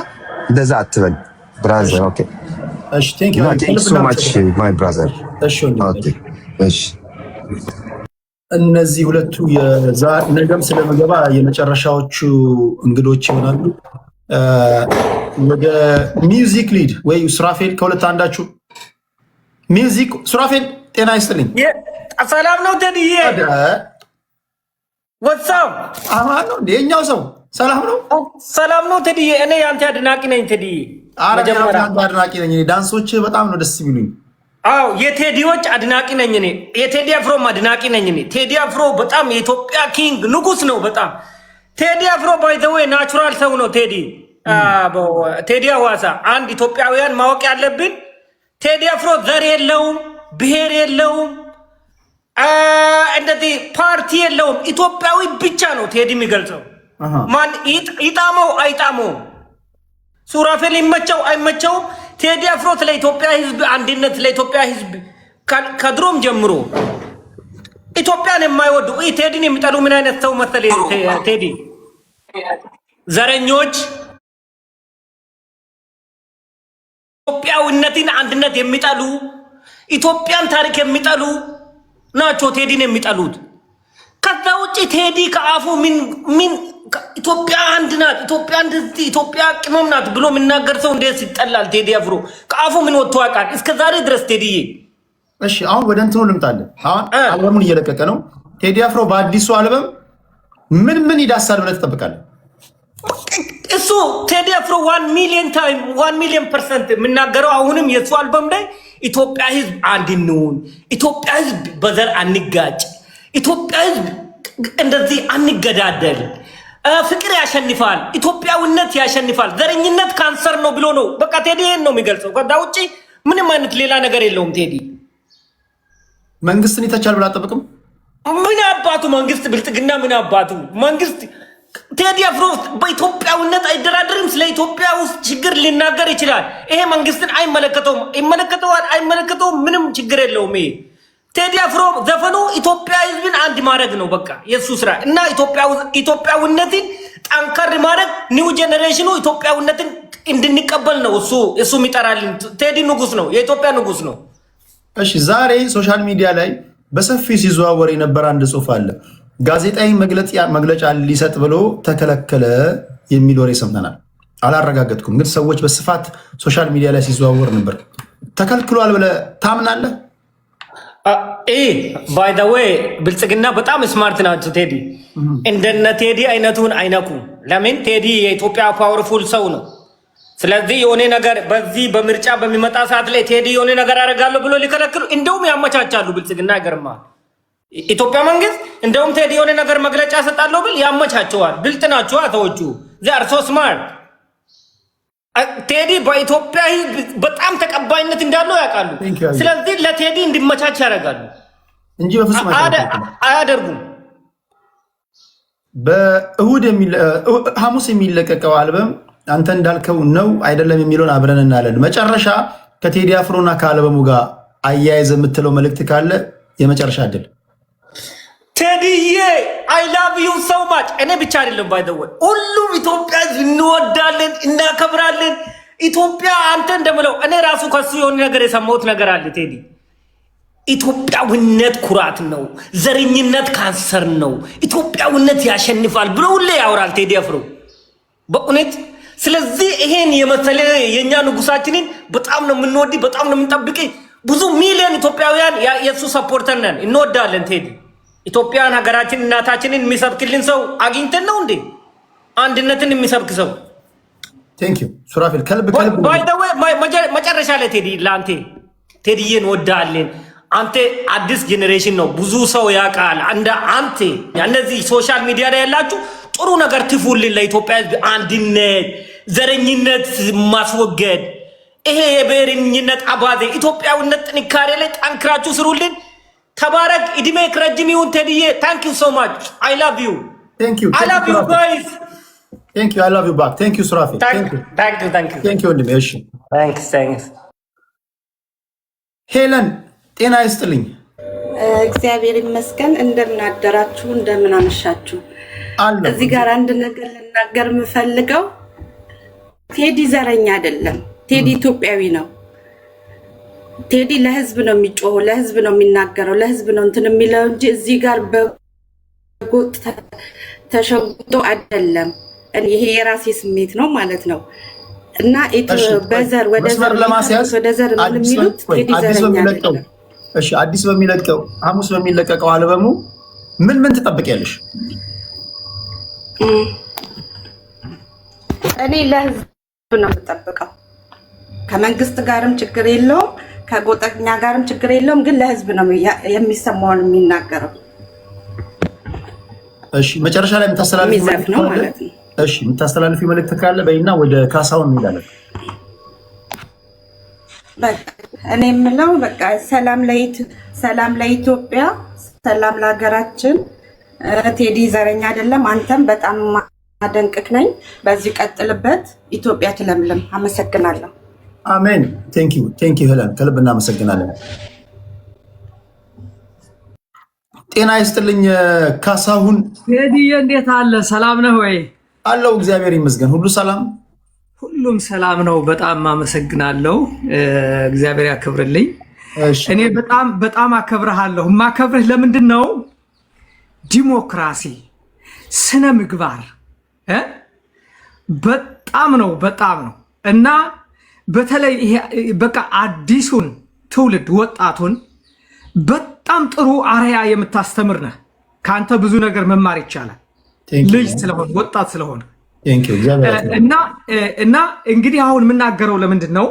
እንደዛ አትበል ብራዘር። ኦኬ እሺ ቴንክ ዩ ሶ ማች ማይ ብራዘር። እሺ እሺ እነዚህ ሁለቱ ነገም ስለምገባ የመጨረሻዎቹ እንግዶች ይሆናሉ። ወደ ሚውዚክ ሊድ ወይ ሱራፌል ከሁለት አንዳችሁ ሚውዚክ። ሱራፌል ጤና ይስጥልኝ። ሰላም ነው ቴዲዬ? ወሳም አማን ነው የኛው ሰው ሰላም ነው። ሰላም ነው ቴዲዬ? እኔ ያንተ አድናቂ ነኝ ቴዲዬ። ያንተ አድናቂ ነኝ። ዳንሶች በጣም ነው ደስ የሚሉኝ። አዎ የቴዲዎች አድናቂ ነኝ እኔ። የቴዲ አፍሮም አድናቂ ነኝ እኔ። ቴዲ አፍሮ በጣም የኢትዮጵያ ኪንግ ንጉስ ነው በጣም። ቴዲ አፍሮ ባይ ዘ ዌይ ናቹራል ሰው ነው ቴዲ። ቴዲ ሐዋሳ አንድ ኢትዮጵያውያን ማወቅ ያለብን ቴዲ አፍሮ ዘር የለውም፣ ብሔር የለውም፣ እንደዚህ ፓርቲ የለውም። ኢትዮጵያዊ ብቻ ነው ቴዲ የሚገልጸው። ማን ይጣመው አይጣመው፣ ሱራፌል ይመቸው አይመቸው፣ ቴዲ አፍሮ ለኢትዮጵያ ሕዝብ አንድነት ለኢትዮጵያ ሕዝብ ከድሮም ጀምሮ ኢትዮጵያን የማይወዱ ቴዲን የሚጠሉ ምን አይነት ሰው መሰለ ቴዲ? ዘረኞች ኢትዮጵያዊነትን አንድነት የሚጠሉ ኢትዮጵያን ታሪክ የሚጠሉ ናቸው ቴዲን የሚጠሉት። ከዛ ውጭ ቴዲ ከአፉ ምን ኢትዮጵያ አንድ ናት፣ ኢትዮጵያ ቅመም ናት ብሎ የሚናገር ሰው እንዴት ይጠላል? ቴዲ አፍሮ ከአፉ ምን ወጥቶ ያውቃል? እስከ ዛሬ ድረስ ቴዲዬ። እሺ አሁን ወደ እንትኑ ልምጣለን። አሁን አልበሙን እየለቀቀ ነው ቴዲ አፍሮ። በአዲሱ አልበም ምን ይዳሳል ብለህ ትጠብቃለህ? እሱ ቴዲ አፍሮ 1 ሚሊዮን ፐርሰንት የምናገረው አሁንም የእሱ አልበም ላይ ኢትዮጵያ ህዝብ አንድ እንሁን፣ ኢትዮጵያ ህዝብ በዘር አንጋጭ፣ ኢትዮጵያ ህዝብ እንደዚህ አንገዳደል፣ ፍቅር ያሸንፋል፣ ኢትዮጵያዊነት ያሸንፋል፣ ዘረኝነት ካንሰር ነው ብሎ ነው በቃ ቴዲ ይሄን ነው የሚገልጸው። ከዛ ውጪ ምንም አይነት ሌላ ነገር የለውም ቴዲ። መንግስትን ይተቻል ብላ አጠብቅም። ምን አባቱ መንግስት ብልጽግና፣ ምን አባቱ መንግስት። ቴዲ አፍሮ በኢትዮጵያዊነት አይደራደርም። ስለ ኢትዮጵያ ውስጥ ችግር ሊናገር ይችላል። ይሄ መንግስትን አይመለከተውም። አይመለከተውም፣ ምንም ችግር የለውም። ይሄ ቴዲ አፍሮ ዘፈኑ ኢትዮጵያ ህዝብን አንድ ማድረግ ነው በቃ የሱ ስራ እና ኢትዮጵያዊነትን ጠንከር ማድረግ ኒው ጄኔሬሽኑ ኢትዮጵያዊነትን እንድንቀበል ነው እሱ የሚጠራልን። ቴዲ ንጉስ ነው፣ የኢትዮጵያ ንጉስ ነው። እሺ ዛሬ ሶሻል ሚዲያ ላይ በሰፊው ሲዘዋወር የነበረ አንድ ጽሁፍ አለ። ጋዜጣዊ መግለጫ ሊሰጥ ብሎ ተከለከለ የሚል ወሬ ሰምተናል። አላረጋገጥኩም፣ ግን ሰዎች በስፋት ሶሻል ሚዲያ ላይ ሲዘዋወር ነበር። ተከልክሏል ብለህ ታምናለህ? ባይ ዘ ዌይ ብልጽግና በጣም ስማርት ናቸው። ቴዲ እንደነ ቴዲ አይነቱን አይነኩም። ለምን ቴዲ የኢትዮጵያ ፓወርፉል ሰው ነው። ስለዚህ የሆነ ነገር በዚህ በምርጫ በሚመጣ ሰዓት ላይ ቴዲ የሆነ ነገር አደርጋለሁ ብሎ ሊከለክሉ እንደውም ያመቻቻሉ። ብልጽግና ይገርማል። ኢትዮጵያ መንግስት እንደውም ቴዲ የሆነ ነገር መግለጫ ሰጣለሁ ብል ያመቻቸዋል። ብልጥ ናቸው ሰዎቹ። ዛር ሶ ስማርት። ቴዲ በኢትዮጵያ ህዝብ በጣም ተቀባይነት እንዳለው ያውቃሉ። ስለዚህ ለቴዲ እንዲመቻች ያደርጋሉ እንጂ በፍጹም አያደርጉም። በእሁድ ሐሙስ የሚለቀቀው አልበም አንተ እንዳልከው ነው አይደለም የሚለውን አብረን እናያለን። መጨረሻ ከቴዲ አፍሮና ከአልበሙ ጋር አያይዘ የምትለው መልእክት ካለ የመጨረሻ አይደል? ቴዲ ቴዲዬ አይ ላቭ ዩ ሶ ማች። እኔ ብቻ አይደለም ባይ ዘ ወይ ሁሉም ኢትዮጵያ እንወዳለን እናከብራለን። ኢትዮጵያ አንተ እንደምለው እኔ ራሱ ከሱ የሆነ ነገር የሰማሁት ነገር አለ ቴዲ። ኢትዮጵያዊነት ኩራት ነው፣ ዘረኝነት ካንሰር ነው፣ ኢትዮጵያዊነት ያሸንፋል ብሎ ሁሌ ያወራል ቴዲ አፍሮ በእውነት። ስለዚህ ይሄን የመሰለ የኛ ንጉሳችንን በጣም ነው የምንወድ፣ በጣም ነው የምንጠብቅ። ብዙ ሚሊዮን ኢትዮጵያውያን የሱ ሰፖርተር ነን፣ እንወዳለን ቴዲ። ኢትዮጵያን ሀገራችን እናታችንን የሚሰብክልን ሰው አግኝተን ነው እንዴ? አንድነትን የሚሰብክ ሰው። ቴንክ ዩ ሱራፌል ከልብ ባይ ዘ ወይ መጨረሻ ላይ ቴዲ ለአንተ ቴዲዬን ወዳለን። አንተ አዲስ ጄኔሬሽን ነው ብዙ ሰው ያውቃል። እንደ አንተ እነዚህ ሶሻል ሚዲያ ላይ ያላችሁ ጥሩ ነገር ትፉልን ለኢትዮጵያ ሕዝብ አንድነት፣ ዘረኝነት ማስወገድ፣ ይሄ የብሔርኝነት አባዜ ኢትዮጵያዊነት ጥንካሬ ላይ ጠንክራችሁ ስሩልን። ተባረክ፣ እድሜ ረጅም ይሁን ቴዲዬ። ታንክ ዩ ሶ ማች አይ ላቭ ዩ አይ ላቭ ዩ ጋይስ ቴንክ ዩ አይ ላቭ ዩ ባክ ቴንክ ዩ ሱራፌል ቴንክ ዩ ወንድሜ። እሺ ታንክስ ሄለን ጤና ይስጥልኝ። እግዚአብሔር ይመስገን። እንደምን አደራችሁ? እንደምን አመሻችሁ? እዚህ ጋር አንድ ነገር ልናገር የምፈልገው ቴዲ ዘረኛ አይደለም። ቴዲ ኢትዮጵያዊ ነው። ቴዲ ለህዝብ ነው የሚጮኸው፣ ለህዝብ ነው የሚናገረው፣ ለህዝብ ነው እንትን የሚለው እንጂ እዚህ ጋር በጎጥ ተሸጉጦ አይደለም። ይሄ የራሴ ስሜት ነው ማለት ነው። እና በዘር ወደ ዘር የሚሉት ቴዲ ዘረኛ አይደለም። እሺ አዲስ በሚለቀው ሐሙስ በሚለቀቀው አልበሙ ምን ትጠብቂያለሽ? እኔ ለህዝብ ነው የምጠብቀው። ከመንግስት ጋርም ችግር የለውም፣ ከጎጠኛ ጋርም ችግር የለውም። ግን ለህዝብ ነው የሚሰማውን የሚናገረው። እሺ መጨረሻ ላይ የምታስተላልፊው መልእክት ነው ማለት ነው። እሺ የምታስተላልፊው መልእክት ካለ በይና ወደ ካሳውን እንሄዳለን። እኔ የምለው በቃ ሰላም ለኢትዮጵያ፣ ሰላም ለሀገራችን። ቴዲ ዘረኛ አይደለም። አንተም በጣም ማደንቅክ ነኝ። በዚህ ቀጥልበት። ኢትዮጵያ ትለምልም። አመሰግናለሁ። አሜን። ቴንክ ዩ ሄለን፣ ከልብ እናመሰግናለን። ጤና ይስጥልኝ ካሳሁን። ቴዲዬ እንዴት አለ? ሰላም ነህ ወይ? አለው እግዚአብሔር ይመስገን። ሁሉ ሰላም ሁሉም ሰላም ነው። በጣም አመሰግናለሁ። እግዚአብሔር ያክብርልኝ። እኔ በጣም አከብርሃለሁ። የማከብርህ ለምንድን ነው? ዲሞክራሲ፣ ስነ ምግባር በጣም ነው እና በተለይ ይሄ በቃ አዲሱን ትውልድ ወጣቱን በጣም ጥሩ አርያ የምታስተምር ነህ። ከአንተ ብዙ ነገር መማር ይቻላል። ልጅ ስለሆን ወጣት ስለሆን እና እንግዲህ አሁን የምናገረው ለምንድን ነው?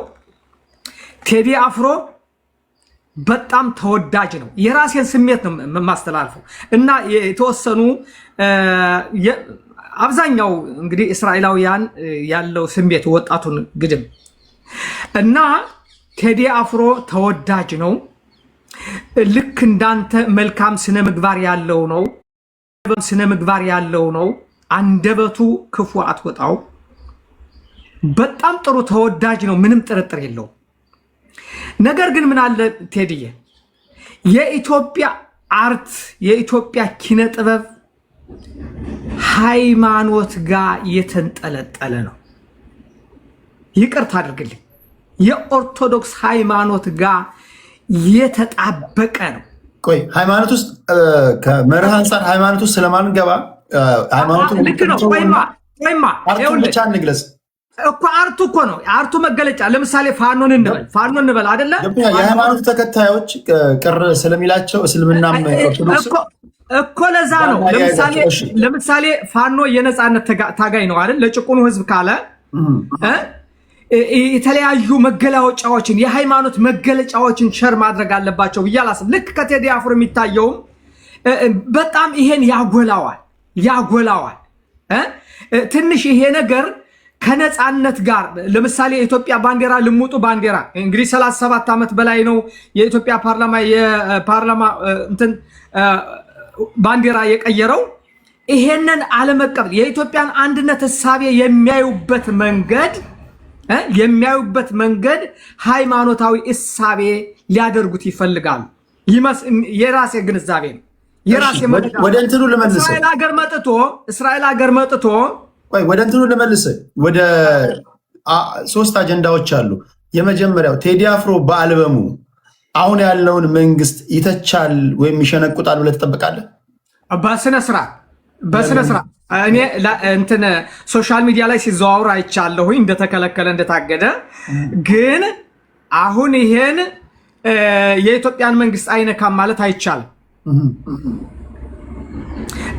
ቴዲ አፍሮ በጣም ተወዳጅ ነው። የራሴን ስሜት ነው የማስተላልፈው እና የተወሰኑ አብዛኛው እንግዲህ እስራኤላውያን ያለው ስሜት ወጣቱን ግድም እና ቴዲ አፍሮ ተወዳጅ ነው። ልክ እንዳንተ መልካም ስነ ምግባር ያለው ነው። አንደበቱ ክፉ አትወጣው። በጣም ጥሩ ተወዳጅ ነው፣ ምንም ጥርጥር የለው። ነገር ግን ምን አለ ቴዲዬ፣ የኢትዮጵያ አርት የኢትዮጵያ ኪነ ጥበብ ሃይማኖት ጋር የተንጠለጠለ ነው። ይቅርታ አድርግልኝ፣ የኦርቶዶክስ ሃይማኖት ጋር የተጣበቀ ነው። ቆይ ሃይማኖት ውስጥ ከመርህ አንፃር ሃይማኖት ውስጥ ስለማንገባ ሃይማኖቱን ልክ ነው። ቆይማ ብቻ እንግለጽ እኮ አርቱ እኮ ነው። አርቱ መገለጫ ለምሳሌ ፋኖን እንበል አይደለ? የሃይማኖቱ ተከታዮች ቅር ስለሚላቸው እስልምና ኦርቶዶክስ እኮ ለዛ ነው። ለምሳሌ ፋኖ የነፃነት ታጋይ ነው አይደል? ለጭቁኑ ህዝብ ካለ የተለያዩ መገለጫዎችን የሃይማኖት መገለጫዎችን ሸር ማድረግ አለባቸው ብዬ አላስብም። ልክ ከቴዲ አፍሮ የሚታየውም በጣም ይሄን ያጎላዋል። ትንሽ ይሄ ነገር ከነፃነት ጋር ለምሳሌ የኢትዮጵያ ባንዲራ ልሙጡ ባንዲራ እንግዲህ 37 ዓመት በላይ ነው የኢትዮጵያ ፓርላማ ባንዲራ የቀየረው። ይሄንን አለመቀበል የኢትዮጵያን አንድነት እሳቤ የሚያዩበት መንገድ ሃይማኖታዊ እሳቤ ሊያደርጉት ይፈልጋሉ። የራሴ ግንዛቤ ነው። የራሴ መረጃ ወደ እንትኑ ልመልስ። እስራኤል ሀገር መጥቶ ወደ እንትኑ ልመልስ። ወደ 3 አጀንዳዎች አሉ። የመጀመሪያው ቴዲ አፍሮ በአልበሙ አሁን ያለውን መንግስት ይተቻል ወይም ይሸነቁጣል ብለህ ትጠብቃለህ? በስነ ስርዓት እኔ እንትን ሶሻል ሚዲያ ላይ ሲዘዋውር አይቻለሁኝ እንደተከለከለ እንደታገደ። ግን አሁን ይሄን የኢትዮጵያን መንግስት አይነካም ማለት አይቻልም።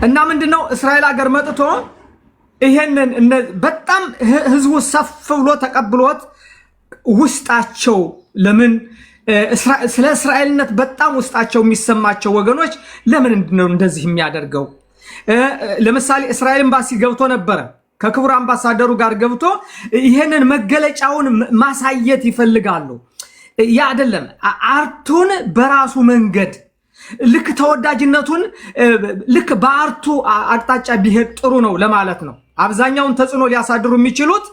እና ምንድነው እስራኤል ሀገር መጥቶ ይሄንን በጣም ህዝቡ ሰፍ ብሎ ተቀብሎት ውስጣቸው ለምን ስለ እስራኤልነት በጣም ውስጣቸው የሚሰማቸው ወገኖች ለምን ነው እንደዚህ የሚያደርገው? ለምሳሌ እስራኤል ኤምባሲ ገብቶ ነበረ። ከክቡር አምባሳደሩ ጋር ገብቶ ይሄንን መገለጫውን ማሳየት ይፈልጋሉ። ያ አይደለም አርቱን በራሱ መንገድ ልክ ተወዳጅነቱን ልክ በአርቱ አቅጣጫ ቢሄድ ጥሩ ነው ለማለት ነው። አብዛኛውን ተጽዕኖ ሊያሳድሩ የሚችሉት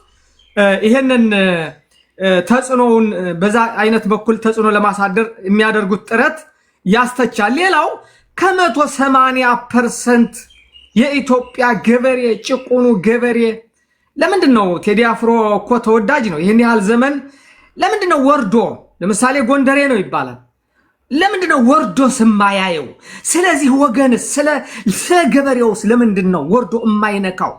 ይሄንን ተጽዕኖውን በዛ አይነት በኩል ተጽዕኖ ለማሳደር የሚያደርጉት ጥረት ያስተቻል። ሌላው ከ180% የኢትዮጵያ ገበሬ ጭቁኑ ገበሬ ለምንድን ነው ቴዲ አፍሮ እኮ ተወዳጅ ነው ይሄን ያህል ዘመን ለምንድን ነው ወርዶ ለምሳሌ ጎንደሬ ነው ይባላል ለምንድን ነው ወርዶ ስማያየው? ስለዚህ ወገን ስለ ገበሬውስ ለምንድን ነው ወርዶ የማይነካው?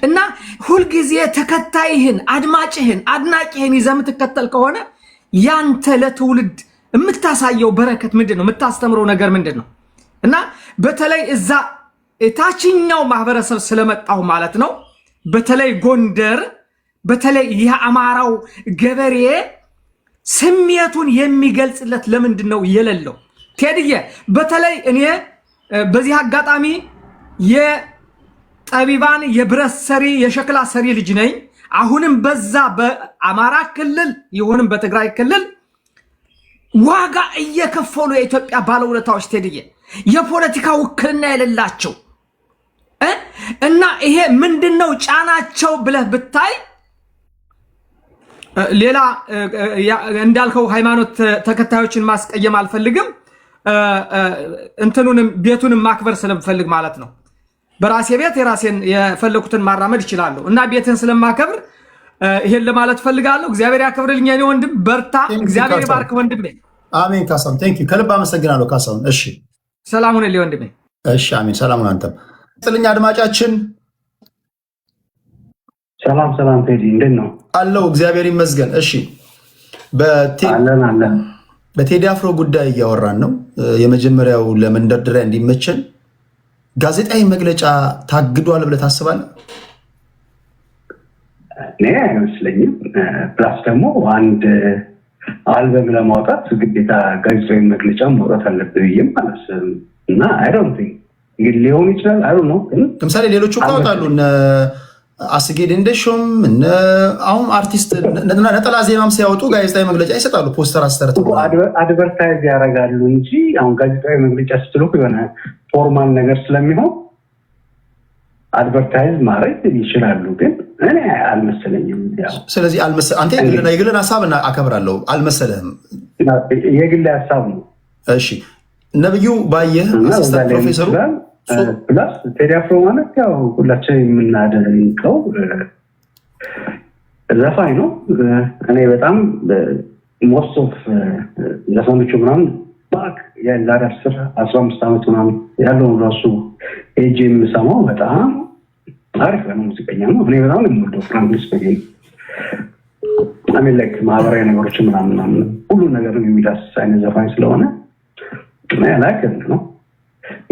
እና ሁልጊዜ ተከታይህን አድማጭህን አድናቂህን ይዘህ የምትከተል ከሆነ ያንተ ለትውልድ የምታሳየው በረከት ምንድን ነው? የምታስተምረው ነገር ምንድን ነው? እና በተለይ እዛ የታችኛው ማህበረሰብ ስለመጣሁ ማለት ነው። በተለይ ጎንደር በተለይ የአማራው ገበሬ ስሜቱን የሚገልጽለት ለምንድን ነው የሌለው? ቴዲዬ በተለይ እኔ በዚህ አጋጣሚ የጠቢባን የብረት ሰሪ የሸክላ ሰሪ ልጅ ነኝ። አሁንም በዛ በአማራ ክልል ይሁንም በትግራይ ክልል ዋጋ እየከፈሉ የኢትዮጵያ ባለውለታዎች ቴዲዬ የፖለቲካ ውክልና የሌላቸው እና ይሄ ምንድነው ጫናቸው ብለህ ብታይ ሌላ እንዳልከው ሃይማኖት ተከታዮችን ማስቀየም አልፈልግም። እንትኑንም ቤቱንም ማክበር ስለምፈልግ ማለት ነው። በራሴ ቤት የራሴን የፈለኩትን ማራመድ ይችላል እና ቤትን ስለማከብር ይሄን ለማለት ፈልጋለሁ። እግዚአብሔር ያከብርልኝ የኔ ወንድም፣ በርታ። እግዚአብሔር ይባርክ ወንድሜ። አሜን። ካሳሁን ቴንክ ዩ ከልብ አመሰግናለሁ ካሳሁን። እሺ ሰላም ሁንልኝ ወንድሜ። እሺ አሜን። ሰላም ሁን አንተም። ጥልኛ አድማጫችን ሰላም ቴዲ እንዴት ነው? አለው እግዚአብሔር ይመስገን። እሺ በቴዲ አፍሮ ጉዳይ እያወራን ነው። የመጀመሪያው ለመንደርደሪያ እንዲመቸን ጋዜጣዊ መግለጫ ታግዷል ብለህ ታስባለህ? እኔ አይመስለኝም። ፕላስ ደግሞ አንድ አልበም ለማውጣት ግዴታ ጋዜጣዊ መግለጫ ማውጣት አለብህ ብዬም አላስብም። እና አይ ዶንት ቲንክ እንግዲህ ሊሆን ይችላል። አይ ዶንት ኖ። ለምሳሌ ሌሎቹ ያወጣሉ አስጌ ደንደሾም አሁን አርቲስት ነጠላ ዜማም ሲያወጡ ጋዜጣዊ መግለጫ ይሰጣሉ። ፖስተር አሰርተው አድቨርታይዝ ያደርጋሉ እንጂ አሁን ጋዜጣዊ መግለጫ ስትሉ የሆነ ፎርማል ነገር ስለሚሆን አድቨርታይዝ ማድረግ ይችላሉ፣ ግን እኔ አልመሰለኝም። ስለዚህ አንተ የግልን ሀሳብ አከብራለሁ አልመሰለህም? የግል ሀሳብ ነው። እሺ ነብዩ ባየህ አሲስታንት ፕሮፌሰሩ ፕላስ ቴዲ አፍሮ ማለት ያው ሁላችን የምናደንቀው ዘፋኝ ነው። እኔ በጣም ሞስት ኦፍ ዘፈኖቹ ምናምን ባክ የዛሬ 10-15 ዓመት ምናምን ያለውን ራሱ ኤጅ የምሰማው በጣም አሪፍ ነው። ሙዚቀኛ ነው። እኔ በጣም የምወደው ፍራንክሊን ስፔጊ አሜን ላይክ ማህበራዊ ነገሮች ምናምን ሁሉ ነገር የሚዳስስ አይነት ዘፋኝ ስለሆነ ላይክ ነው።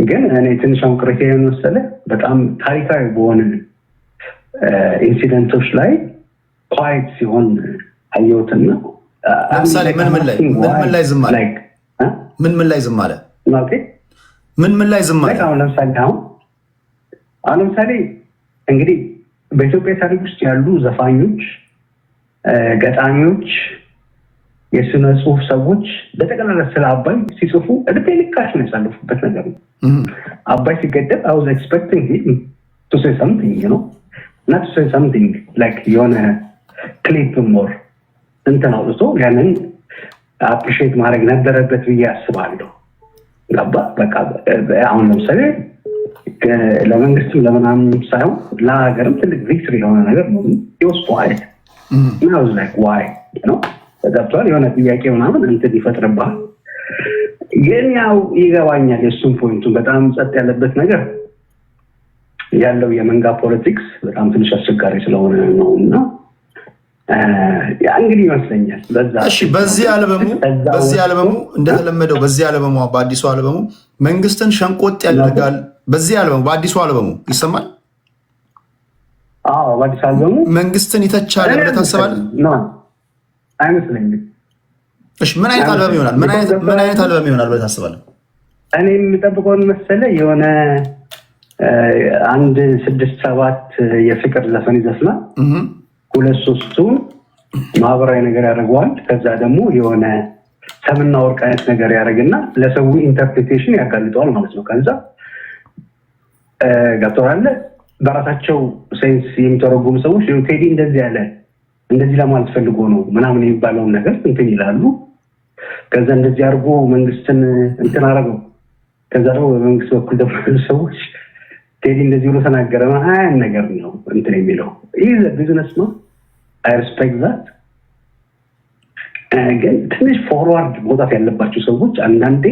ግን እኔ ትንሽ አሁን ቅሬታ የመሰለህ በጣም ታሪካዊ በሆነ ኢንሲደንቶች ላይ ኳይት ሲሆን አየሁትና ለምሳሌ ምን ላይ ዝም አለ? ምን ላይ ዝም አለ? ምን ላይ ዝም አለ? አሁን ለምሳሌ እንግዲህ በኢትዮጵያ ታሪክ ውስጥ ያሉ ዘፋኞች፣ ገጣሚዎች፣ የስነ ጽሁፍ ሰዎች በጠቅላላ ስለ አባይ ሲጽፉ እድሜ ልካቸው ነው ያሳለፉበት ነገር ነው። አባይ ሲገደብ I was expecting him to say something, you know, not to say something like የሆነ ክሊፕ ሞር እንትን አውጥቶ ያንን አፕሪሼት ማድረግ ነበረበት ብዬ አስባለሁ። ገባ በቃ አሁን ለምሳሌ ለመንግስትም ለምናምን ሳይሆን ለሀገርም ትልቅ ቪክትሪ የሆነ ነገር ነው። ይወስ ዋይት ነው ላይክ ዋይ ነው ተገብቷል። የሆነ ጥያቄ ምናምን እንትን ይፈጥርብሃል። ግን ያው ይገባኛል የእሱን ፖይንቱን በጣም ጸጥ ያለበት ነገር ያለው የመንጋ ፖለቲክስ በጣም ትንሽ አስቸጋሪ ስለሆነ ነው እና እንግዲህ ይመስለኛል በዚህ አልበሙ እንደተለመደው በዚህ አልበሙ በአዲሱ አልበሙ መንግስትን ሸንቆጥ ያደርጋል። በዚህ አልበሙ በአዲሱ አልበሙ ይሰማል። በአዲሱ አልበሙ መንግስትን ይተቻል ብለህ ታስባለህ? አይመስለኝም። ምን አይነት አልበም ይሆናል? ምን አይነት አልበም ይሆናል ብለህ ታስባለህ? እኔ የምጠብቀውን መሰለህ የሆነ 1 6 7 የፍቅር ዘፈን ይዘፍናል። 2 3ቱን ማህበራዊ ነገር ያደርገዋል። ከዛ ደግሞ የሆነ ሰምና ወርቅ አይነት ነገር ያደርግና ለሰው ኢንተርፕሬቴሽን ያጋልጠዋል ማለት ነው። ከዛ ገብቶሃል። በራሳቸው ሴንስ የሚተረጉሙ ሰዎች ቴዲ እንደዚህ ያለ እንደዚህ ለማለት ፈልጎ ነው ምናምን የሚባለውን ነገር እንትን ይላሉ። ከዛ እንደዚህ አድርጎ መንግስትን እንትን አደረገው። ከዛ ደግሞ በመንግስት በኩል ደግሞ ሰዎች ቴዲ እንደዚህ ብሎ ተናገረ አያን ነገር ነው እንትን የሚለው ይህ ቢዝነስ ነው። አይ ሪስፔክት ዛት። ግን ትንሽ ፎርዋርድ መውጣት ያለባቸው ሰዎች አንዳንዴ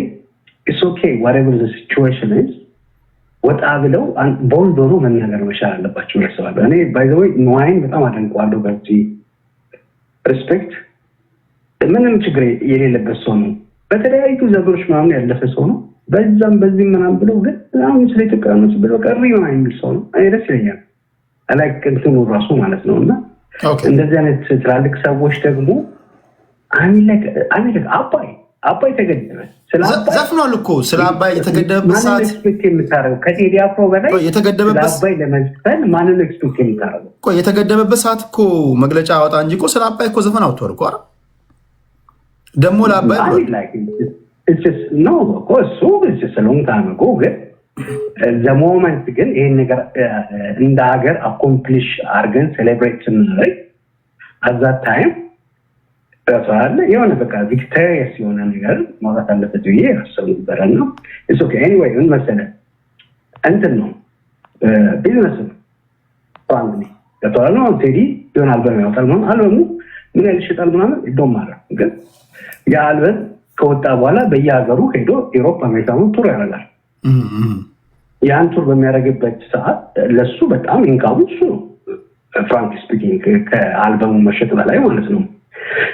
ኢትስ ኦኬ ዋትኤቨር ዘ ሲቹዌሽን ኢዝ ወጣ ብለው ቦልድ ሆኖ መናገር መቻል አለባቸው ያስባለሁ። እኔ ባይ ዘ ዌይ ነዋይን በጣም አደንቀዋለሁ። በዚህ ሪስፔክት ምንም ችግር የሌለበት ሰው ነው። በተለያዩ ዘገሮች ምናምን ያለፈ ሰው ነው። በዛም በዚህ ምናምን ብለው ግን አሁን ስለ ኢትዮጵያ ነው ብለው ቀሪ ነው የሚል ሰው ነው። እኔ ደስ ይለኛል። አላክ እንትኑ ራሱ ማለት ነው። እና እንደዚህ አይነት ትላልቅ ሰዎች ደግሞ አሚለክ አባይ ተገደበ ዘፍኗል እኮ ስለ አባይ የተገደበበት ሰዓት ኤክስፔክት የምታረገው ከቴዲ አፍሮ በላይ የተገደበበት አባይ ለመዝፈን ማንን ኤክስፔክት የምታረገው እኮ የተገደበበት ሰዓት እኮ መግለጫ አወጣ እንጂ እኮ ስለ አባይ እኮ ዘፈን አውጥቷል እኮ ደግሞ ለአባይ ነው እኮ እሱ ስለሆን ታመቆ ግን ዘሞመንት ግን ይሄን ነገር እንደ ሀገር አኮምፕሊሽ አድርገን ሴሌብሬት ስናደርግ አዛ ታይም ተሳለ የሆነ በቃ ቪክቶሪየስ የሆነ ነገር ማውጣት አለበት ብዬ አስብ ነበር ነው። ኢትስ ኦኬ ኤኒዌይ ምን መሰለህ እንትን ነው ቢዝነስ ነው። ፋሚሊ ከተዋለ ነው ቴዲ የሆነ አልበም ያወጣል ማለት አልበሙ ምን ያህል ይሸጣል ምናምን ይዶማራ ግን ያ አልበም ከወጣ በኋላ በየሀገሩ ሄዶ ዩሮፕ አሜሪካኑ ቱር ያደርጋል። ያን ቱር በሚያደርግበት ሰዓት ለሱ በጣም ኢንካሙ እሱ ነው ፍራንክ ስፒኪንግ ከአልበሙ መሸጥ በላይ ማለት ነው።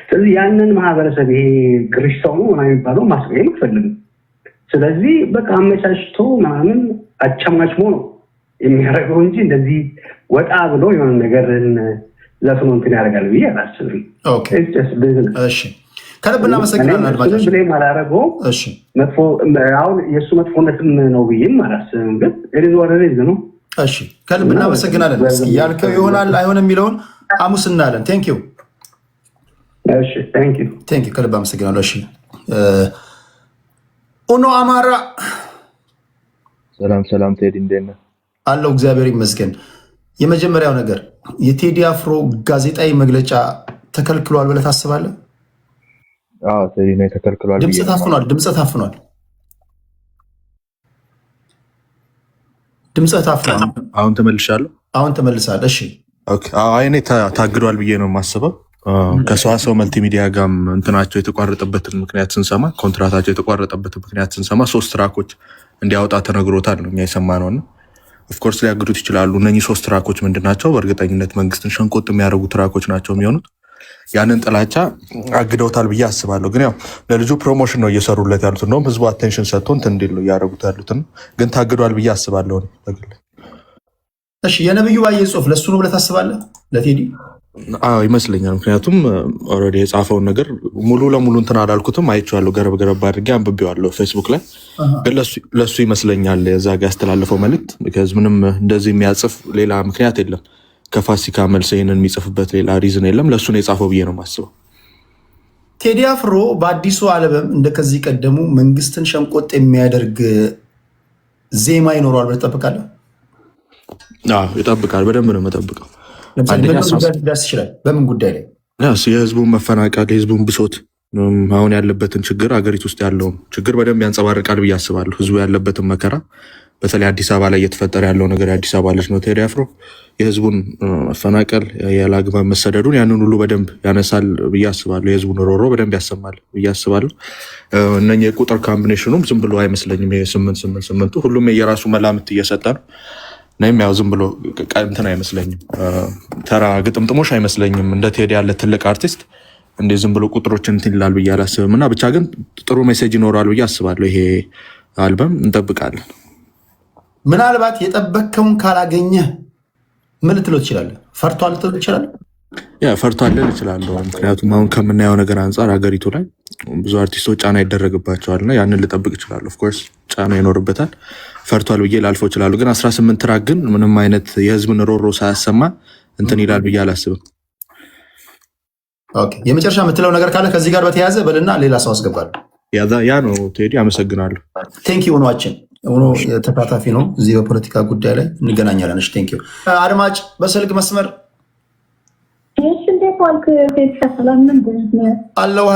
ስለዚህ ያንን ማህበረሰብ ይሄ ግሪሽ ሰው ነው ምናምን የሚባለው ማስቀየም አይፈልግም። ስለዚህ በቃ አመቻችቶ ምናምን አቻማችሞ ነው የሚያደርገው እንጂ እንደዚህ ወጣ ብሎ የሆነ ነገርን ዘፍኖ እንትን ያደርጋል ብዬ አላስብም። እሺ ከልብ እናመሰግናለን አድማጮች። ብሌም አላደረገውም። መጥፎ አሁን የእሱ መጥፎነትም ነው ብዬም አላስብም። ግን ሪዝ ወረሬዝ ነው። እሺ ከልብ እናመሰግናለን። ያልከው ይሆናል አይሆን የሚለውን ሐሙስ እናያለን። ቴንክ ዩ ከልብ አመሰግናለሁ። እሺ ኡኖ አማራ ሰላም ቴዲ እንዴት ነህ? አለው እግዚአብሔር ይመስገን። የመጀመሪያው ነገር የቴዲ አፍሮ ጋዜጣዊ መግለጫ ተከልክሏል ብለህ ታስባለህ? ቴዲ ነው ተከልክሏል። ድምፅ ታፍኗል። አሁን ተመልሻለሁ። አሁን ተመልሳል። እሺ እኔ ታግዷል ብዬ ነው የማስበው። ከሰዋሰው መልቲሚዲያ ጋር እንትናቸው የተቋረጠበትን ምክንያት ስንሰማ ኮንትራታቸው የተቋረጠበትን ምክንያት ስንሰማ 3 ትራኮች እንዲያወጣ ተነግሮታል ነው እኛ የሰማነው። እና ኦፍኮርስ ሊያግዱት ይችላሉ። እነኚህ 3 ትራኮች ምንድናቸው? በእርግጠኝነት መንግስትን ሸንቆጥ የሚያደርጉ ትራኮች ናቸው የሚሆኑት። ያንን ጥላቻ አግደውታል ብዬ አስባለሁ። ግን ያው ለልጁ ፕሮሞሽን ነው እየሰሩለት ያሉት። እንደውም ህዝቡ አቴንሽን ሰጥቶ እንትን እንዲል ነው እያደረጉት ያሉትን። ግን ታግዷል ብዬ አስባለሁ። እሺ የነብዩ ባየ ጽሁፍ ለሱ ነው ብለህ ታስባለህ? ለቴዲ ይመስለኛል። ምክንያቱም ኦልሬዲ የጻፈውን ነገር ሙሉ ለሙሉ እንትን አላልኩትም፣ አይቼዋለሁ፣ ገረብ አድርጌ አንብቤዋለሁ ፌስቡክ ላይ። ግን ለሱ ይመስለኛል የዛ ጋ ያስተላለፈው መልዕክት። ምንም እንደዚህ የሚያጽፍ ሌላ ምክንያት የለም። ከፋሲካ መልስ ይህንን የሚጽፍበት ሌላ ሪዝን የለም። ለእሱ ነው የጻፈው ብዬ ነው የማስበው። ቴዲ አፍሮ በአዲሱ አልበም እንደ ከዚህ ቀደሙ መንግስትን ሸንቆጥ የሚያደርግ ዜማ ይኖረዋል ብለህ ትጠብቃለህ? ይጠብቃል። በደንብ ነው የምጠብቀው። ደስ ይችላል። በምን ጉዳይ ላይ? የህዝቡን መፈናቀል፣ የህዝቡን ብሶት አሁን ያለበትን ችግር አገሪቱ ውስጥ ያለውን ችግር በደንብ ያንጸባርቃል ብዬ አስባለሁ። ህዝቡ ያለበትን መከራ በተለይ አዲስ አበባ ላይ እየተፈጠረ ያለው ነገር የአዲስ አበባ ልጅ ነው ቴዲ አፍሮ የህዝቡን መፈናቀል ያላግባብ መሰደዱን ያንን ሁሉ በደንብ ያነሳል ብዬ አስባለሁ። የህዝቡን ሮሮ በደንብ ያሰማል ብዬ አስባለሁ። እነኛ የቁጥር ካምቢኔሽኑም ዝም ብሎ አይመስለኝም። ስምንቱ ሁሉም የራሱ መላምት እየሰጠ ነው። እኔም ያው ዝም ብሎ እንትን አይመስለኝም፣ ተራ ግጥምጥሞሽ አይመስለኝም። እንደ ቴዲ ያለ ትልቅ አርቲስት እንደ ዝም ብሎ ቁጥሮችን እንትን ይላል ብዬ አላስብም። እና ብቻ ግን ጥሩ ሜሴጅ ይኖራል ብዬ አስባለሁ። ይሄ አልበም እንጠብቃለን። ምናልባት የጠበቅከውን ካላገኘ ምን ልትለው ትችላለህ? ፈርቷል ልትለው ትችላለህ? ያ ፈርቷል ልል እችላለሁ። ምክንያቱም አሁን ከምናየው ነገር አንጻር ሀገሪቱ ላይ ብዙ አርቲስቶች ጫና ይደረግባቸዋል እና ያንን ልጠብቅ እችላለሁ። ኦፍኮርስ ጫና ይኖርበታል። ፈርቷል ብዬ ላልፈው እችላለሁ። ግን 18 ትራክ ግን ምንም አይነት የህዝብን ሮሮ ሳያሰማ እንትን ይላል ብዬ አላስብም። የመጨረሻ የምትለው ነገር ካለ ከዚህ ጋር በተያያዘ በልና ሌላ ሰው አስገባለሁ። ያ ነው ቴዲ። አመሰግናለሁ። ቴንኪ ሆኗችን ሆኖ ተሳታፊ ነው እዚህ በፖለቲካ ጉዳይ ላይ እንገናኛለን። እሺ ቴንኪ። አድማጭ በስልክ መስመር አለው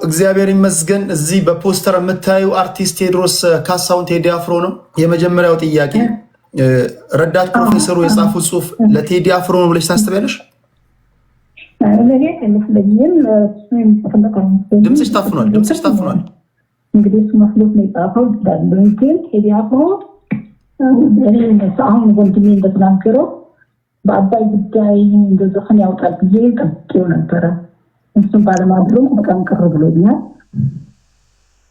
እግዚአብሔር ይመስገን። እዚህ በፖስተር የምታዩ አርቲስት ቴዎድሮስ ካሳሁን ቴዲ አፍሮ ነው። የመጀመሪያው ጥያቄ ረዳት ፕሮፌሰሩ የጻፉት ጽሁፍ ለቴዲ አፍሮ ነው ብለሽ ታስቢያለሽ? ድምፅሽ ታፍኗል። እንግዲህ እሱ መስሎት ነው የጻፈው ይላሉ። ግን ቴዲ አፍሮ አሁን ወንድሜ እንደተናገረው በአባይ ጉዳይ እንደዘፈን ያውጣል ብዬ ጠብቄው ነበረ። እሱም ባለማድረጉ በጣም ቅር ብሎኛል።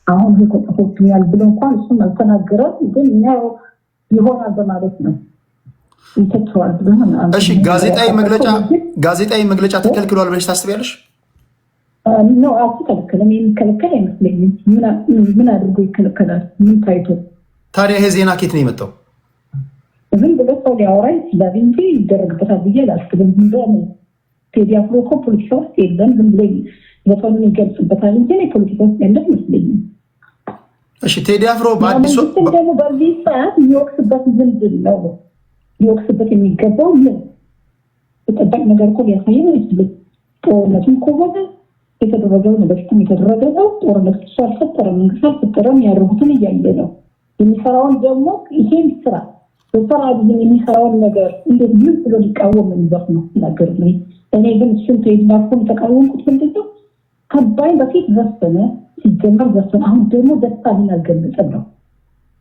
አሁን ይሄ ተጽፎብኛል ብሎ እንኳን እሱም አልተናገረም። ግን እኛው ይሆናል በማለት ነው ይተቸዋል ብሎ። እሺ ጋዜጣዊ መግለጫ ተከልክሏል ብለሽ ታስቢያለሽ? ነው አልተከለከለም። የሚከለከል አይመስለኝም። ምን አድርጎ ይከለከላል? ምን ታይቶ ታዲያ ይሄ ዜና ኬት ነው የመጣው? ዝም ብሎ ሰው ሊያወራ ይችላል እንጂ ይደረግበታል ብዬ አላስብም። ቴዲ አፍሮ እኮ ፖለቲካ ውስጥ የለም። ዝም ብሎ ዘፈኑን ይገልጽበታል እንጂ ፖለቲካ ውስጥ ያለ አይመስለኝም። እሺ ቴዲ አፍሮ በአዲሱ ደግሞ በዚህ ሰዓት የሚወቅስበት ዝንድን ነው ሊወቅስበት የሚገባው ምን ተጠባቂ ነገር እኮ ሊያሳይ ነው ይችላል። ጦርነቱን ከሆነ የተደረገው በፊትም የተደረገ ነው። ጦርነት እሱ አልፈጠረም፣ መንግስት አልፈጠረም። ያደረጉትን እያየ ነው። የሚሰራውን ደግሞ ይሄን ስራ በሰራ የሚሰራውን ነገር እንዴት ምን ብሎ ሊቃወም የሚዘፍ ነው ነገር ነው። እኔ ግን እሱን ቴዲ አፍሮን የተቃወምኩት ምንድን ነው? ከአባይ በፊት ዘፈነ፣ ሲጀመር ዘፈነ። አሁን ደግሞ ደስታ ሊናገለጸ ነው።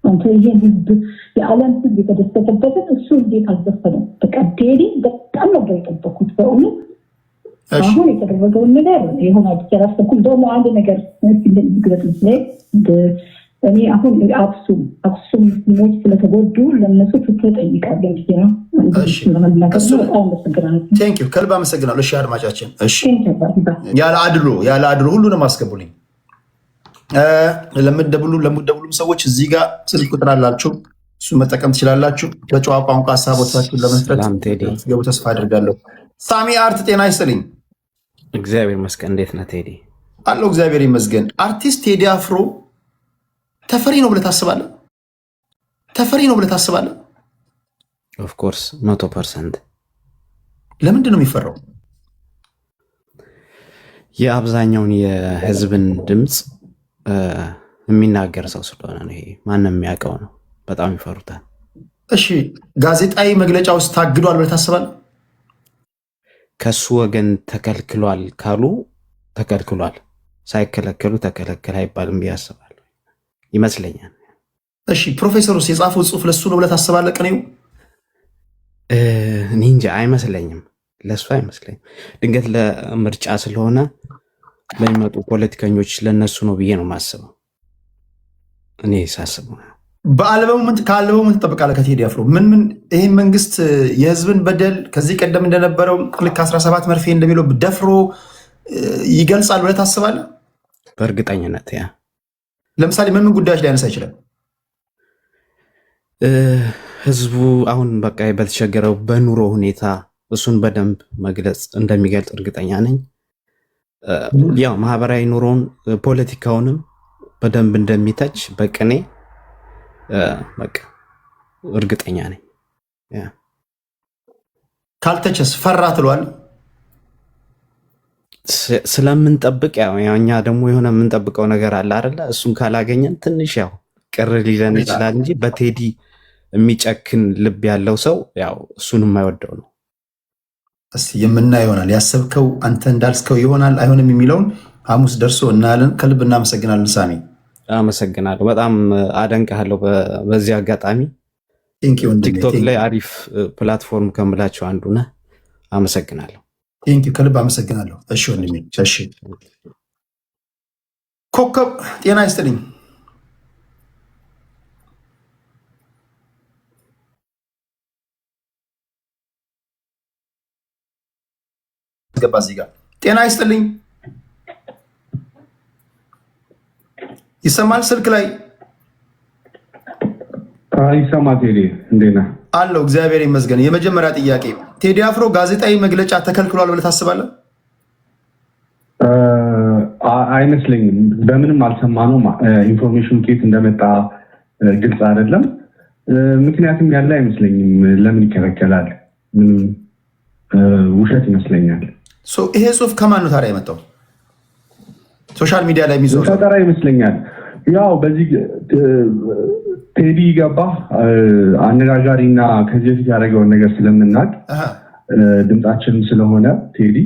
አንተ ይሄን ህዝብ የዓለም ህዝብ የተደሰተበትን እሱ እንዴት አልዘፈነም? በቃ ቴዲ በጣም ነበር የጠበኩት በእውነት። አሁን የተደረገውን ነገር የሆነ አዲስ ያላሰብኩም። ደግሞ አንድ ነገር ግለጽ ላይ እኔ አሁን አክሱም ሙስሊሞች ስለተጎዱ ለነሱ ፍትህ ጠይቃለሁ ነው። ቴንኪው ከልብ አመሰግናለሁ። እሺ አድማጫችን፣ እሺ ያለ አድሎ ሁሉንም አስገቡልኝ። ለምትደውሉም ሰዎች እዚህ ጋር ስልክ ቁጥር አላችሁ፣ እሱ መጠቀም ትችላላችሁ። በጨዋ ቋንቋ ሀሳቦቻችሁን ለመስጠት ገቡ ተስፋ አድርጋለሁ። ሳሚ አርት ጤና ይስጥልኝ። እግዚአብሔር ይመስገን። እንዴት ነህ ቴዲ? አለው እግዚአብሔር ይመስገን። አርቲስት ቴዲ አፍሮ ተፈሪ ነው ብለህ ታስባለህ? ተፈሪ ነው ብለህ ታስባለህ? ኦፍኮርስ 100%። ለምንድን ነው የሚፈራው? የአብዛኛውን የህዝብን ድምፅ የሚናገር ሰው ስለሆነ ነው። ይሄ ማንም የሚያውቀው ነው። በጣም ይፈሩታል። እሺ ጋዜጣዊ መግለጫ ውስጥ ታግዷል ብለህ ታስባለህ? ከሱ ወገን ተከልክሏል ካሉ ተከልክሏል፣ ሳይከለከሉ ተከለከለ አይባልም ብዬ አስባለሁ ይመስለኛል። እሺ ፕሮፌሰሩስ የጻፈው ጽሁፍ ለሱ ነው ብለህ ታስባለህ? ቅኔው እኔ እንጃ አይመስለኝም፣ ለሱ አይመስለኝም። ድንገት ለምርጫ ስለሆነ ለሚመጡ ፖለቲከኞች ለነሱ ነው ብዬ ነው የማስበው እኔ ሳስበው። ከአልበሙ ምን ትጠብቃለህ ከቴዲ አፍሮ? ምን ይህን መንግስት የህዝብን በደል ከዚህ ቀደም እንደነበረው ልክ 17 መርፌ እንደሚለው ደፍሮ ይገልጻል ብለህ ታስባለህ? በእርግጠኝነት ያ ለምሳሌ ምን ጉዳዮች ሊያነሳ ይችላል? ህዝቡ አሁን በቃ በተቸገረው በኑሮ ሁኔታ እሱን በደንብ መግለጽ እንደሚገልጽ እርግጠኛ ነኝ። ያው ማህበራዊ ኑሮውን ፖለቲካውንም በደንብ እንደሚተች በቅኔ በቃ እርግጠኛ ነኝ። ካልተቸስ ፈራ ትሏል። ስለምንጠብቅ ያው እኛ ደግሞ የሆነ የምንጠብቀው ነገር አለ አይደለ? እሱን ካላገኘን ትንሽ ያው ቅር ሊለን ይችላል እንጂ በቴዲ የሚጨክን ልብ ያለው ሰው ያው እሱን የማይወደው ነው። እስቲ የምናየው ይሆናል። ያሰብከው አንተ እንዳልስከው ይሆናል አይሆንም የሚለውን ሐሙስ ደርሶ እናያለን። ከልብ እናመሰግናለን ሳሚ። አመሰግናለሁ። በጣም አደንቅሃለሁ። በዚህ አጋጣሚ ቲክቶክ ላይ አሪፍ ፕላትፎርም ከምላቸው አንዱ ነህ። አመሰግናለሁ። ከልብ አመሰግናለሁ። እሺ ወንድሜ። እሺ ኮከብ ጤና ይስጥልኝ። ገባ እዚህ ጋር ጤና ይስጥልኝ። ይሰማል? ስልክ ላይ ይሰማ። ቴዲ እንዴት ነህ? አለው እግዚአብሔር ይመስገን። የመጀመሪያ ጥያቄ ቴዲ አፍሮ ጋዜጣዊ መግለጫ ተከልክሏል ብለህ ታስባለህ? አይመስለኝም። በምንም አልሰማነውም። ኢንፎርሜሽን ኬት እንደመጣ ግልጽ አይደለም። ምክንያቱም ያለ አይመስለኝም። ለምን ይከለከላል? ምንም ውሸት ይመስለኛል። ይሄ ጽሁፍ ከማን ነው ታዲያ የመጣው? ሶሻል ሚዲያ ላይ የሚዞር ፈጠራ ይመስለኛል። ያው በዚህ ቴዲ ገባ አነጋጋሪ እና ከዚህ በፊት ያደረገውን ነገር ስለምናውቅ ድምጻችን ስለሆነ ቴዲ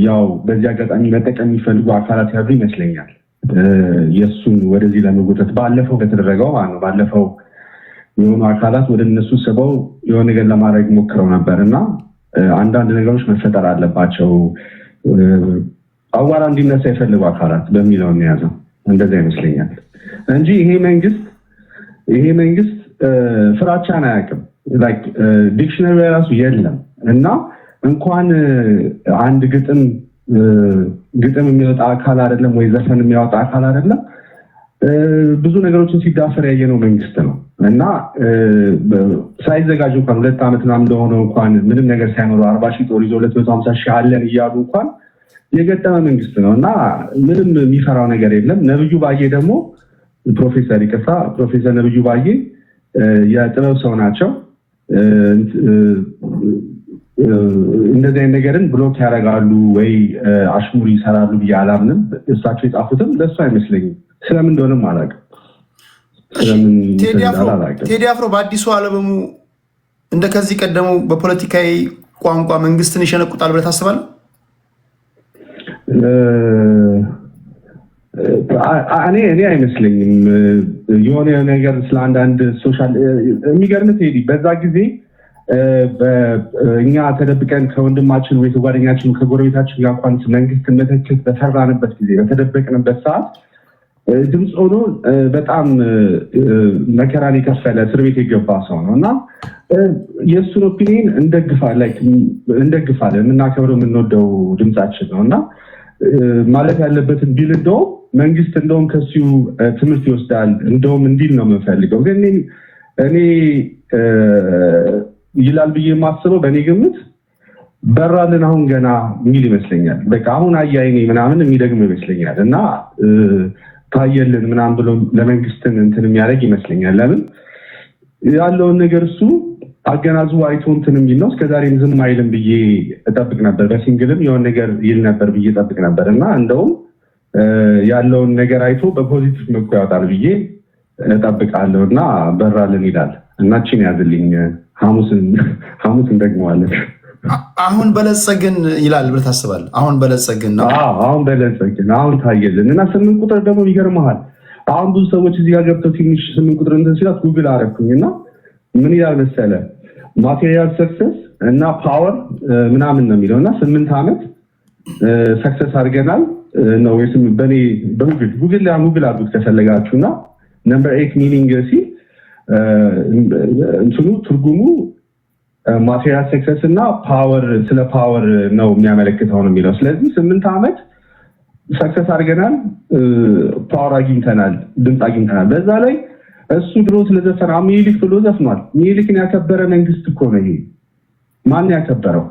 ያው በዚህ አጋጣሚ መጠቀም የሚፈልጉ አካላት ያሉ ይመስለኛል። የእሱን ወደዚህ ለመጎተት ባለፈው በተደረገው ማለት ነው። ባለፈው የሆኑ አካላት ወደ እነሱ ስበው የሆነ ነገር ለማድረግ ሞክረው ነበር እና አንዳንድ ነገሮች መፈጠር አለባቸው አዋራ እንዲነሳ የፈልጉ አካላት በሚለው የያዘው እንደዛ ይመስለኛል እንጂ ይሄ መንግስት ፍራቻን አያውቅም። ላይክ ዲክሽነሪ ራሱ የለም እና እንኳን አንድ ግጥም የሚወጣ አካል አይደለም ወይ ዘፈን የሚያወጣ አካል አይደለም ብዙ ነገሮችን ሲዳፈር ያየነው መንግስት ነው እና ሳይዘጋጁ እንኳን 2 ዓመት ምናምን እንደሆነ እንኳን ምንም ነገር ሳይኖረው 40 ሺህ ጦር ይዞ 250 ሺህ አለን እያሉ እንኳን የገጠመ መንግስት ነው እና ምንም የሚፈራው ነገር የለም። ነብዩ ባዬ ደግሞ ፕሮፌሰር ነብዩ ባዬ የጥበብ ሰው ናቸው። እንደዚህ አይነት ነገርን ብሎክ ያደርጋሉ ወይ አሽሙር ይሰራሉ ብዬ አላምንም። እሳቸው የጻፉትም ለሱ አይመስለኝም። ስለምን እንደሆነም አላውቅም። ቴዲ አፍሮ በአዲሱ አልበሙ እንደ ከዚህ ቀደሙ በፖለቲካዊ ቋንቋ መንግስትን ይሸነቁጣል ብለህ ታስባለህ? እኔ አይመስለኝም። የሆነ ነገር ስለ አንዳንድ ሶሻል የሚገርም ቴዲ በዛ ጊዜ እኛ ተደብቀን ከወንድማችን ወይ ከጓደኛችን ከጎረቤታችን ጋር እንኳን መንግስትን መተቸት በሰራንበት ጊዜ በተደበቅንበት ሰዓት ድምፅ ሆኖ በጣም መከራን የከፈለ እስር ቤት የገባ ሰው ነው እና የእሱን ኦፒኒየን እንደግፋለን። የምናከብረው የምንወደው ድምፃችን ነው እና ማለት ያለበትን ቢል እንደውም መንግስት እንደውም ከሱ ትምህርት ይወስዳል እንደውም እንዲል ነው የምንፈልገው። ግን እኔ ይላል ብዬ የማስበው በእኔ ግምት በራልን አሁን ገና የሚል ይመስለኛል። በቃ አሁን አያይኔ ምናምን የሚደግም ይመስለኛል እና ታየልን ምናምን ብሎ ለመንግስትን እንትን የሚያደርግ ይመስለኛል። ለምን ያለውን ነገር እሱ አገናዝቦ አይቶ እንትን የሚል ነው። እስከዛሬም ዝም አይልም ብዬ እጠብቅ ነበር። በሲንግልም የሆነ ነገር ይል ነበር ብዬ እጠብቅ ነበር እና እንደውም ያለውን ነገር አይቶ በፖዚቲቭ መልኩ ያወጣል ብዬ እጠብቃለሁ እና በራልን ይላል እና ቺን ያዝልኝ። ሐሙስን ደግመዋለን። አሁን በለጸግን ይላል ብለህ ታስባለህ? አሁን በለጸግን ነው። አሁን በለጸግን፣ አሁን ታየልን እና 8 ቁጥር ደግሞ ይገርምሃል። አሁን ብዙ ሰዎች እዚህ ጋር ገብተው ትንሽ 8 ቁጥር እንትን ሲላት ጉግል አደረኩኝ እና ምን ይላል መሰለ ማቴሪያል ሰክሰስ እና ፓወር ምናምን ነው የሚለው እና 8 ዓመት ሰክሰስ አድርገናል ነው ወይስ በኔ በጉግል አድርጉት ከፈለጋችሁ እና ነምበር 8 ሚኒንግ ሲል እንትኑ ትርጉሙ ማቴሪያል ሰክሰስ እና ፓወር ስለ ፓወር ነው የሚያመለክተው ነው የሚለው። ስለዚህ 8 ዓመት ሰክሰስ አድርገናል፣ ፓወር አግኝተናል፣ ድምፅ አግኝተናል። በዛ ላይ እሱ ድሮ ስለዘፈነ ሚኒሊክ ብሎ ዘፍኗል። ሚኒሊክን ያከበረ መንግስት እኮ ነው ይሄ። ማን ያከበረው?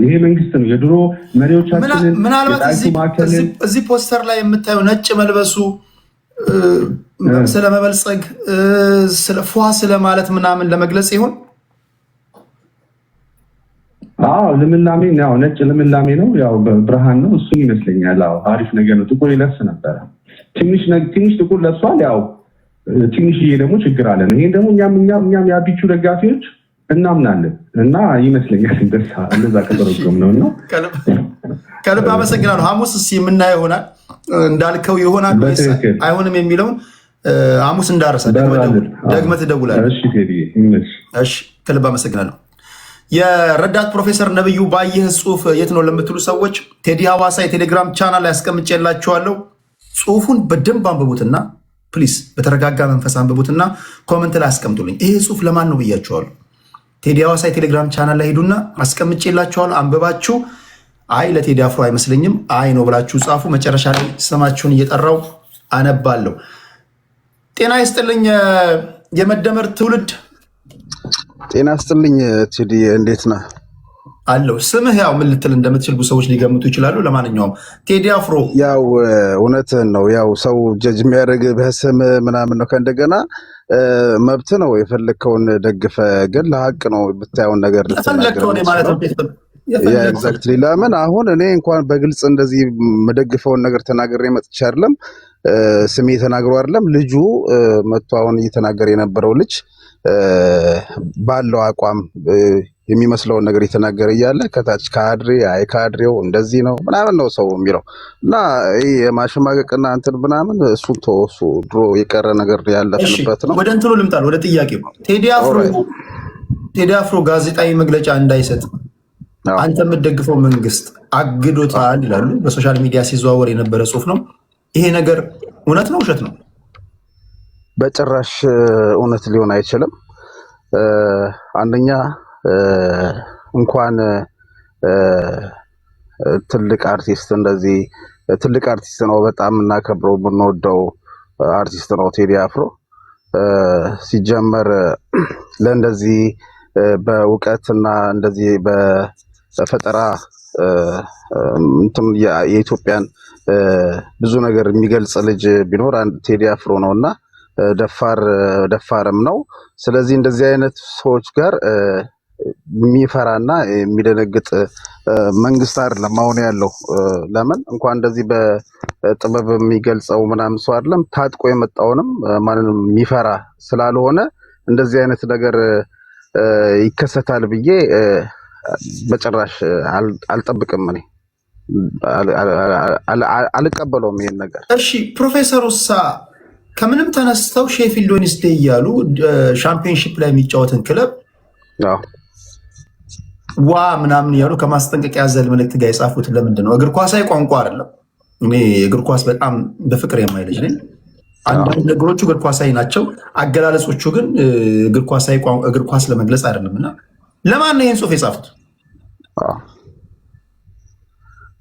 ይሄ መንግስት ነው። የድሮ መሪዎቻችንን ምናልባት እዚህ ፖስተር ላይ የምታየው ነጭ መልበሱ ስለመበልጸግ ስለ ፏ ስለማለት ምናምን ለመግለጽ ይሆን? ልምላሜ ነው፣ ነጭ ልምላሜ ነው፣ ያው ብርሃን ነው። እሱ ይመስለኛል። አሪፍ ነገር ነው። ጥቁር ይለብስ ነበረ። ትንሽ ጥቁር ለብሷል። ያው ትንሽዬ ደግሞ ችግር አለ ነው። ይሄን ደግሞ እኛም የአቢቹ ደጋፊዎች እናምናለን እና ይመስለኛል እንደዛ ከተረጎም ነውና ከልብ አመሰግናለሁ። ሐሙስ የምናየው ይሆናል እንዳልከው ይሆናል ወይስ አይሆንም የሚለውን ሐሙስ እንዳረሰ ደግመህ ትደውላለህ። እሺ ከልብ አመሰግናለሁ። የረዳት ፕሮፌሰር ነብዩ ባየህ ጽሁፍ የት ነው ለምትሉ ሰዎች ቴዲ ሐዋሳ የቴሌግራም ቻናል ላይ አስቀምጬላችኋለሁ። ጽሁፉን በደንብ አንብቡትና ፕሊስ በተረጋጋ መንፈስ አንብቡትና ኮመንት ላይ አስቀምጡልኝ። ይሄ ጽሁፍ ለማን ነው ብያችኋለሁ። ቴዲ ሐዋሳ የቴሌግራም ቻናል ላይ ሄዱና አስቀምጬላችኋለሁ። አንብባችሁ አይ ለቴዲ አፍሮ አይመስለኝም አይ ነው ብላችሁ ጻፉ። መጨረሻ ላይ ስማችሁን እየጠራው አነባለሁ። ጤና ይስጥልኝ የመደመር ትውልድ። ጤና ይስጥልኝ ቴዲ፣ እንዴት ነህ? አለው። ስምህ ያው ምን ልትል እንደምትችል ብዙ ሰዎች ሊገምቱ ይችላሉ። ለማንኛውም ቴዲ አፍሮ ያው እውነትህን ነው። ያው ሰው ጀጅ የሚያደርግ በስም ምናምን ነው። ከእንደገና መብት ነው የፈለግከውን ደግፈ፣ ግን ለሀቅ ነው ብታየውን ነገር ኤግዛክትሊ። ለምን አሁን እኔ እንኳን በግልጽ እንደዚህ መደግፈውን ነገር ተናግሬ መጥቼ አይደለም ስሜ ተናግሮ አይደለም ልጁ መጥቶ አሁን እየተናገረ የነበረው ልጅ ባለው አቋም የሚመስለውን ነገር እየተናገረ እያለ ከታች ካድሬ አይ ካድሬው እንደዚህ ነው ምናምን ነው ሰው የሚለው እና ይሄ የማሸማቀቅና እንትን ምናምን እሱን ተወሱ። ድሮ የቀረ ነገር ያለፍንበት ነው። ወደ እንትኑ ልምጣል፣ ወደ ጥያቄው። ቴዲ አፍሮ ጋዜጣዊ መግለጫ እንዳይሰጥ አንተ የምትደግፈው መንግስት አግዶታል ይላሉ። በሶሻል ሚዲያ ሲዘዋወር የነበረ ጽሁፍ ነው። ይሄ ነገር እውነት ነው ውሸት ነው? በጭራሽ እውነት ሊሆን አይችልም። አንደኛ እንኳን ትልቅ አርቲስት እንደዚህ ትልቅ አርቲስት ነው፣ በጣም እናከብረው የምንወደው አርቲስት ነው ቴዲ አፍሮ። ሲጀመር ለእንደዚህ በእውቀትና እንደዚህ በፈጠራ የኢትዮጵያን ብዙ ነገር የሚገልጽ ልጅ ቢኖር ቴዲ አፍሮ ነው እና ደፋርም ነው። ስለዚህ እንደዚህ አይነት ሰዎች ጋር የሚፈራና የሚደነግጥ መንግስት አይደለም አሁን ያለው። ለምን እንኳን እንደዚህ በጥበብ የሚገልጸው ምናምን ሰው አይደለም ታጥቆ የመጣውንም ማንንም የሚፈራ ስላልሆነ እንደዚህ አይነት ነገር ይከሰታል ብዬ በጭራሽ አልጠብቅም። እኔ አልቀበለውም ይሄን ነገር። እሺ ፕሮፌሰሩሳ ከምንም ተነስተው ሼፊልድ ዌድነስዴይ እያሉ ሻምፒዮንሺፕ ላይ የሚጫወትን ክለብ ዋ ምናምን እያሉ ከማስጠንቀቂያ ያዘል መልእክት ጋር የጻፉት ለምንድን ነው? እግር ኳሳዊ ቋንቋ አይደለም። እኔ እግር ኳስ በጣም በፍቅር የማይልጅ ነኝ። አንዳንድ ነገሮቹ እግር ኳሳዊ ናቸው፣ አገላለጾቹ ግን እግር ኳስ ለመግለጽ አይደለም። እና ለማን ነው ይህን ጽሁፍ የጻፉት?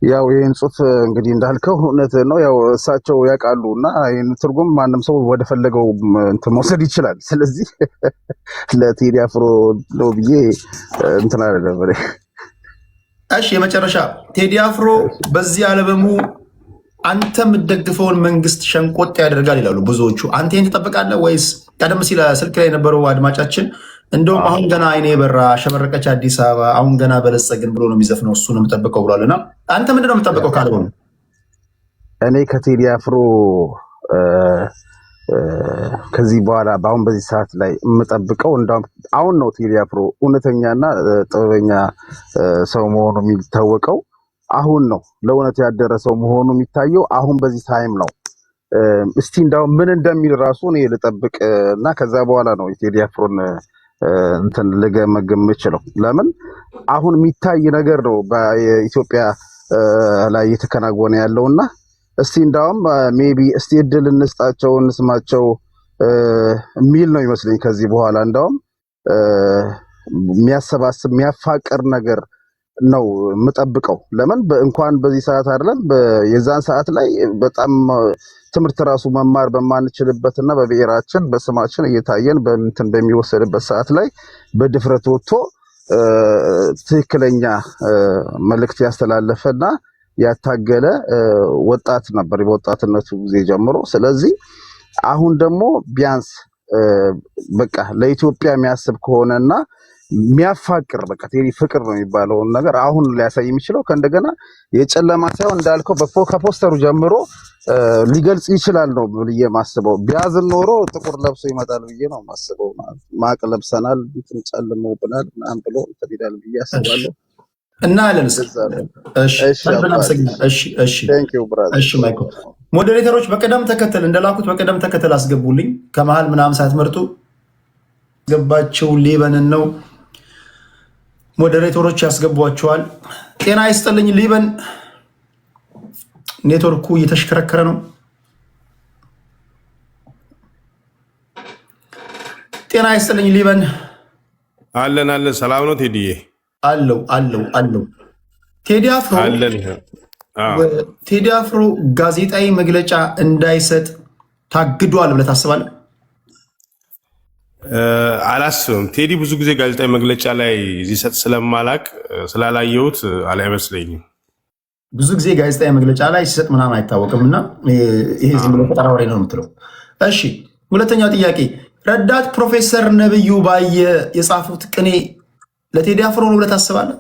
ያው ይህን ጽሁፍ እንግዲህ እንዳልከው እውነት ነው። ያው እሳቸው ያውቃሉ እና ይህን ትርጉም ማንም ሰው ወደፈለገው እንትን መውሰድ ይችላል። ስለዚህ ለቴዲ አፍሮ ነው ብዬ እንትን አይደለም። እሺ የመጨረሻ ቴዲ አፍሮ በዚህ አልበሙ አንተ የምትደግፈውን መንግስት ሸንቆጥ ያደርጋል ይላሉ ብዙዎቹ። አንተ ይህን ትጠብቃለህ ወይስ? ቀደም ሲል ስልክ ላይ የነበረው አድማጫችን እንደውም አሁን ገና አይኔ የበራ ሸበረቀች አዲስ አበባ አሁን ገና በለጸግን ብሎ ነው የሚዘፍነው፣ እሱ ነው የምጠብቀው ብሏል። እና አንተ ምንድን ነው የምጠብቀው ካልሆነ? እኔ ከቴዲ አፍሮ ከዚህ በኋላ በአሁን በዚህ ሰዓት ላይ የምጠብቀው እንዳውም አሁን ነው ቴዲ አፍሮ እውነተኛና ጥበበኛ ሰው መሆኑ የሚታወቀው አሁን ነው። ለእውነት ያደረ ሰው መሆኑ የሚታየው አሁን በዚህ ታይም ነው። እስቲ እንዳውም ምን እንደሚል ራሱ እኔ ልጠብቅ እና ከዛ በኋላ ነው የቴዲ አፍሮን እንትን ልገመግም የምችለው። ለምን አሁን የሚታይ ነገር ነው በኢትዮጵያ ላይ እየተከናወነ ያለውና እስቲ እንዳውም ሜቢ እስቲ እድል እንስጣቸው እንስማቸው የሚል ነው ይመስለኝ። ከዚህ በኋላ እንዳውም የሚያሰባስብ የሚያፋቅር ነገር ነው የምጠብቀው። ለምን እንኳን በዚህ ሰዓት አይደለም የዛን ሰዓት ላይ በጣም ትምህርት ራሱ መማር በማንችልበትና በብሔራችን በስማችን እየታየን በእንትን በሚወሰድበት ሰዓት ላይ በድፍረት ወጥቶ ትክክለኛ መልእክት ያስተላለፈና ያታገለ ወጣት ነበር በወጣትነቱ ጊዜ ጀምሮ። ስለዚህ አሁን ደግሞ ቢያንስ በቃ ለኢትዮጵያ የሚያስብ ከሆነና የሚያፋቅር በቃ ቴዲ ፍቅር ነው የሚባለውን ነገር አሁን ሊያሳይ የሚችለው ከእንደገና የጨለማ ሳይሆን እንዳልከው ከፖስተሩ ጀምሮ ሊገልጽ ይችላል ነው ብዬ ማስበው። ቢያዝን ኖሮ ጥቁር ለብሶ ይመጣል ብዬ ነው ማስበው። ማቅ ለብሰናል እንትን ጨልሞብናል ምናምን ብሎ እንትን ይላል ብዬ አስባለሁ። እና አለን እሺ ማይኮ ሞዴሬተሮች በቀደም ተከተል እንደላኩት በቀደም ተከተል አስገቡልኝ። ከመሃል ምናምን ሳትመርጡ ገባቸው። ሊበንን ነው ሞዴሬተሮች ያስገቧቸዋል። ጤና ይስጥልኝ ሊበን። ኔትወርኩ እየተሽከረከረ ነው። ጤና ይስጥልኝ ሊበን። አለን ሰላም ነው ቴዲዬ? አለው ቴዲ አፍሮ ጋዜጣዊ መግለጫ እንዳይሰጥ ታግዷል ብለህ ታስባለህ? አላስብም። ቴዲ ብዙ ጊዜ ጋዜጣዊ መግለጫ ላይ ሲሰጥ ስለማላቅ ስላላየሁት አይመስለኝም። ብዙ ጊዜ ጋዜጣዊ መግለጫ ላይ ሲሰጥ ምናምን አይታወቅም እና ይሄ ዝም ብሎ ፈጠራ ወሬ ነው የምትለው። እሺ ሁለተኛው ጥያቄ ረዳት ፕሮፌሰር ነብዩ ባየ የጻፉት ቅኔ ለቴዲ አፍሮ ነው ብለህ ታስባለህ?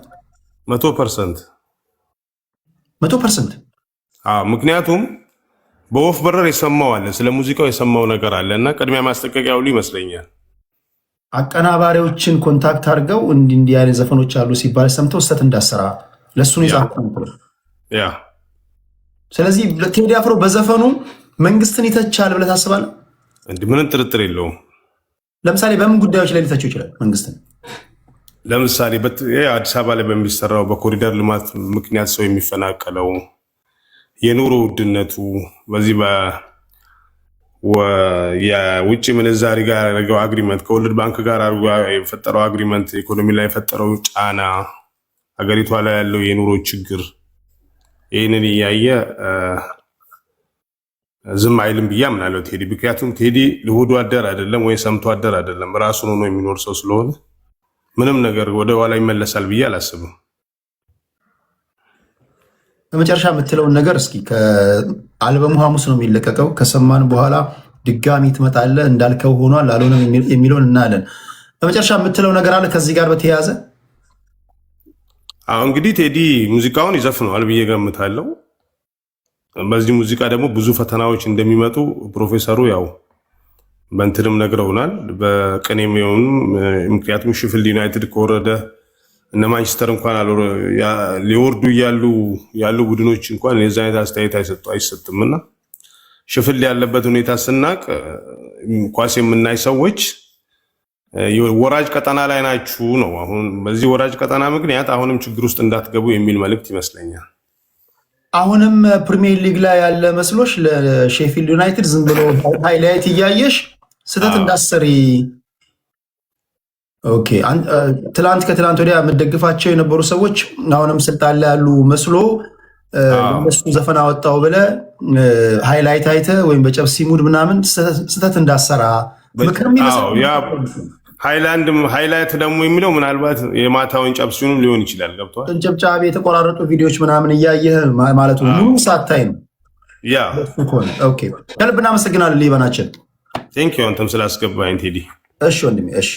100%። ምክንያቱም በወፍ በረር የሰማው አለ፣ ስለ ሙዚቃው የሰማው ነገር አለ እና ቅድሚያ ማስጠንቀቂያ ሁሉ ይመስለኛል። አቀናባሪዎችን ኮንታክት አድርገው እንዲህ አይነት ዘፈኖች አሉ ሲባል ሰምተው ስህተት እንዳሰራ ለእሱን የጻፉት። ስለዚህ ቴዲ አፍሮ በዘፈኑ መንግስትን ይተቻል ብለህ ታስባለህ? ምንም ጥርጥር የለውም። ለምሳሌ በምን ጉዳዮች ላይ ሊተቸው ይችላል መንግስትን? ለምሳሌ አዲስ አበባ ላይ በሚሰራው በኮሪደር ልማት ምክንያት ሰው የሚፈናቀለው፣ የኑሮ ውድነቱ፣ በዚህ የውጭ ምንዛሪ ጋር ያደረገው አግሪመንት፣ ከወርልድ ባንክ ጋር የፈጠረው አግሪመንት፣ ኢኮኖሚ ላይ የፈጠረው ጫና፣ ሀገሪቷ ላይ ያለው የኑሮ ችግር፣ ይህንን እያየ ዝም አይልም ብዬ አምናለሁ ቴዲ። ምክንያቱም ቴዲ ለሆዱ አደር አይደለም ወይ ሰምቶ አደር አይደለም፣ ራሱን ሆኖ የሚኖር ሰው ስለሆነ ምንም ነገር ወደ ኋላ ይመለሳል ብዬ አላስብም። በመጨረሻ የምትለውን ነገር እስኪ ከአልበሙ ሐሙስ ነው የሚለቀቀው፣ ከሰማን በኋላ ድጋሚ ትመጣለህ እንዳልከው ሆኗል አልሆነም የሚለውን እናያለን። በመጨረሻ የምትለው ነገር አለ ከዚህ ጋር በተያያዘ? እንግዲህ ቴዲ ሙዚቃውን ይዘፍነዋል ብዬ ገምታለሁ። በዚህ ሙዚቃ ደግሞ ብዙ ፈተናዎች እንደሚመጡ ፕሮፌሰሩ ያው በእንትንም ነግረውናል፣ በቅኔም ይሁን። ምክንያቱም ሽፍልድ ዩናይትድ ከወረደ እነ ማንቸስተር እንኳን ሊወርዱ ያሉ ቡድኖች እንኳን የዛ አይነት አስተያየት አይሰጥምና ሽፍልድ ያለበት ሁኔታ ስናቅ ኳስ የምናይ ሰዎች ወራጅ ቀጠና ላይ ናችሁ ነው። አሁን በዚህ ወራጅ ቀጠና ምክንያት አሁንም ችግር ውስጥ እንዳትገቡ የሚል መልእክት ይመስለኛል። አሁንም ፕሪሚየር ሊግ ላይ ያለ መስሎሽ ለሼፊልድ ዩናይትድ ዝም ብሎ ሃይላይት እያየሽ ስህተት እንዳሰሪ። ኦኬ ትላንት ከትላንት ወዲያ የምትደግፋቸው የነበሩ ሰዎች አሁንም ስልጣን ላይ ያሉ መስሎ እነሱ ዘፈን አወጣው ብለህ ሃይላይት አይተህ ወይም በጨብሲ ሙድ ምናምን ስህተት እንዳሰራ ምክርም ይመስላል። ሃይላይት ደግሞ የሚለው ምናልባት የማታውን ጨብሲውንም ሊሆን ይችላል። ገብቷል። ጨብጫቢ የተቆራረጡ ቪዲዮዎች ምናምን እያየህ ማለቱ ሙሉ ሳታይ ነው። ኦኬ ከልብ እናመሰግናለን ሊበናችን። ቴንክ ዩ አንተም ስላስገባኝ ቴዲ። እሺ ወንድሜ እሺ።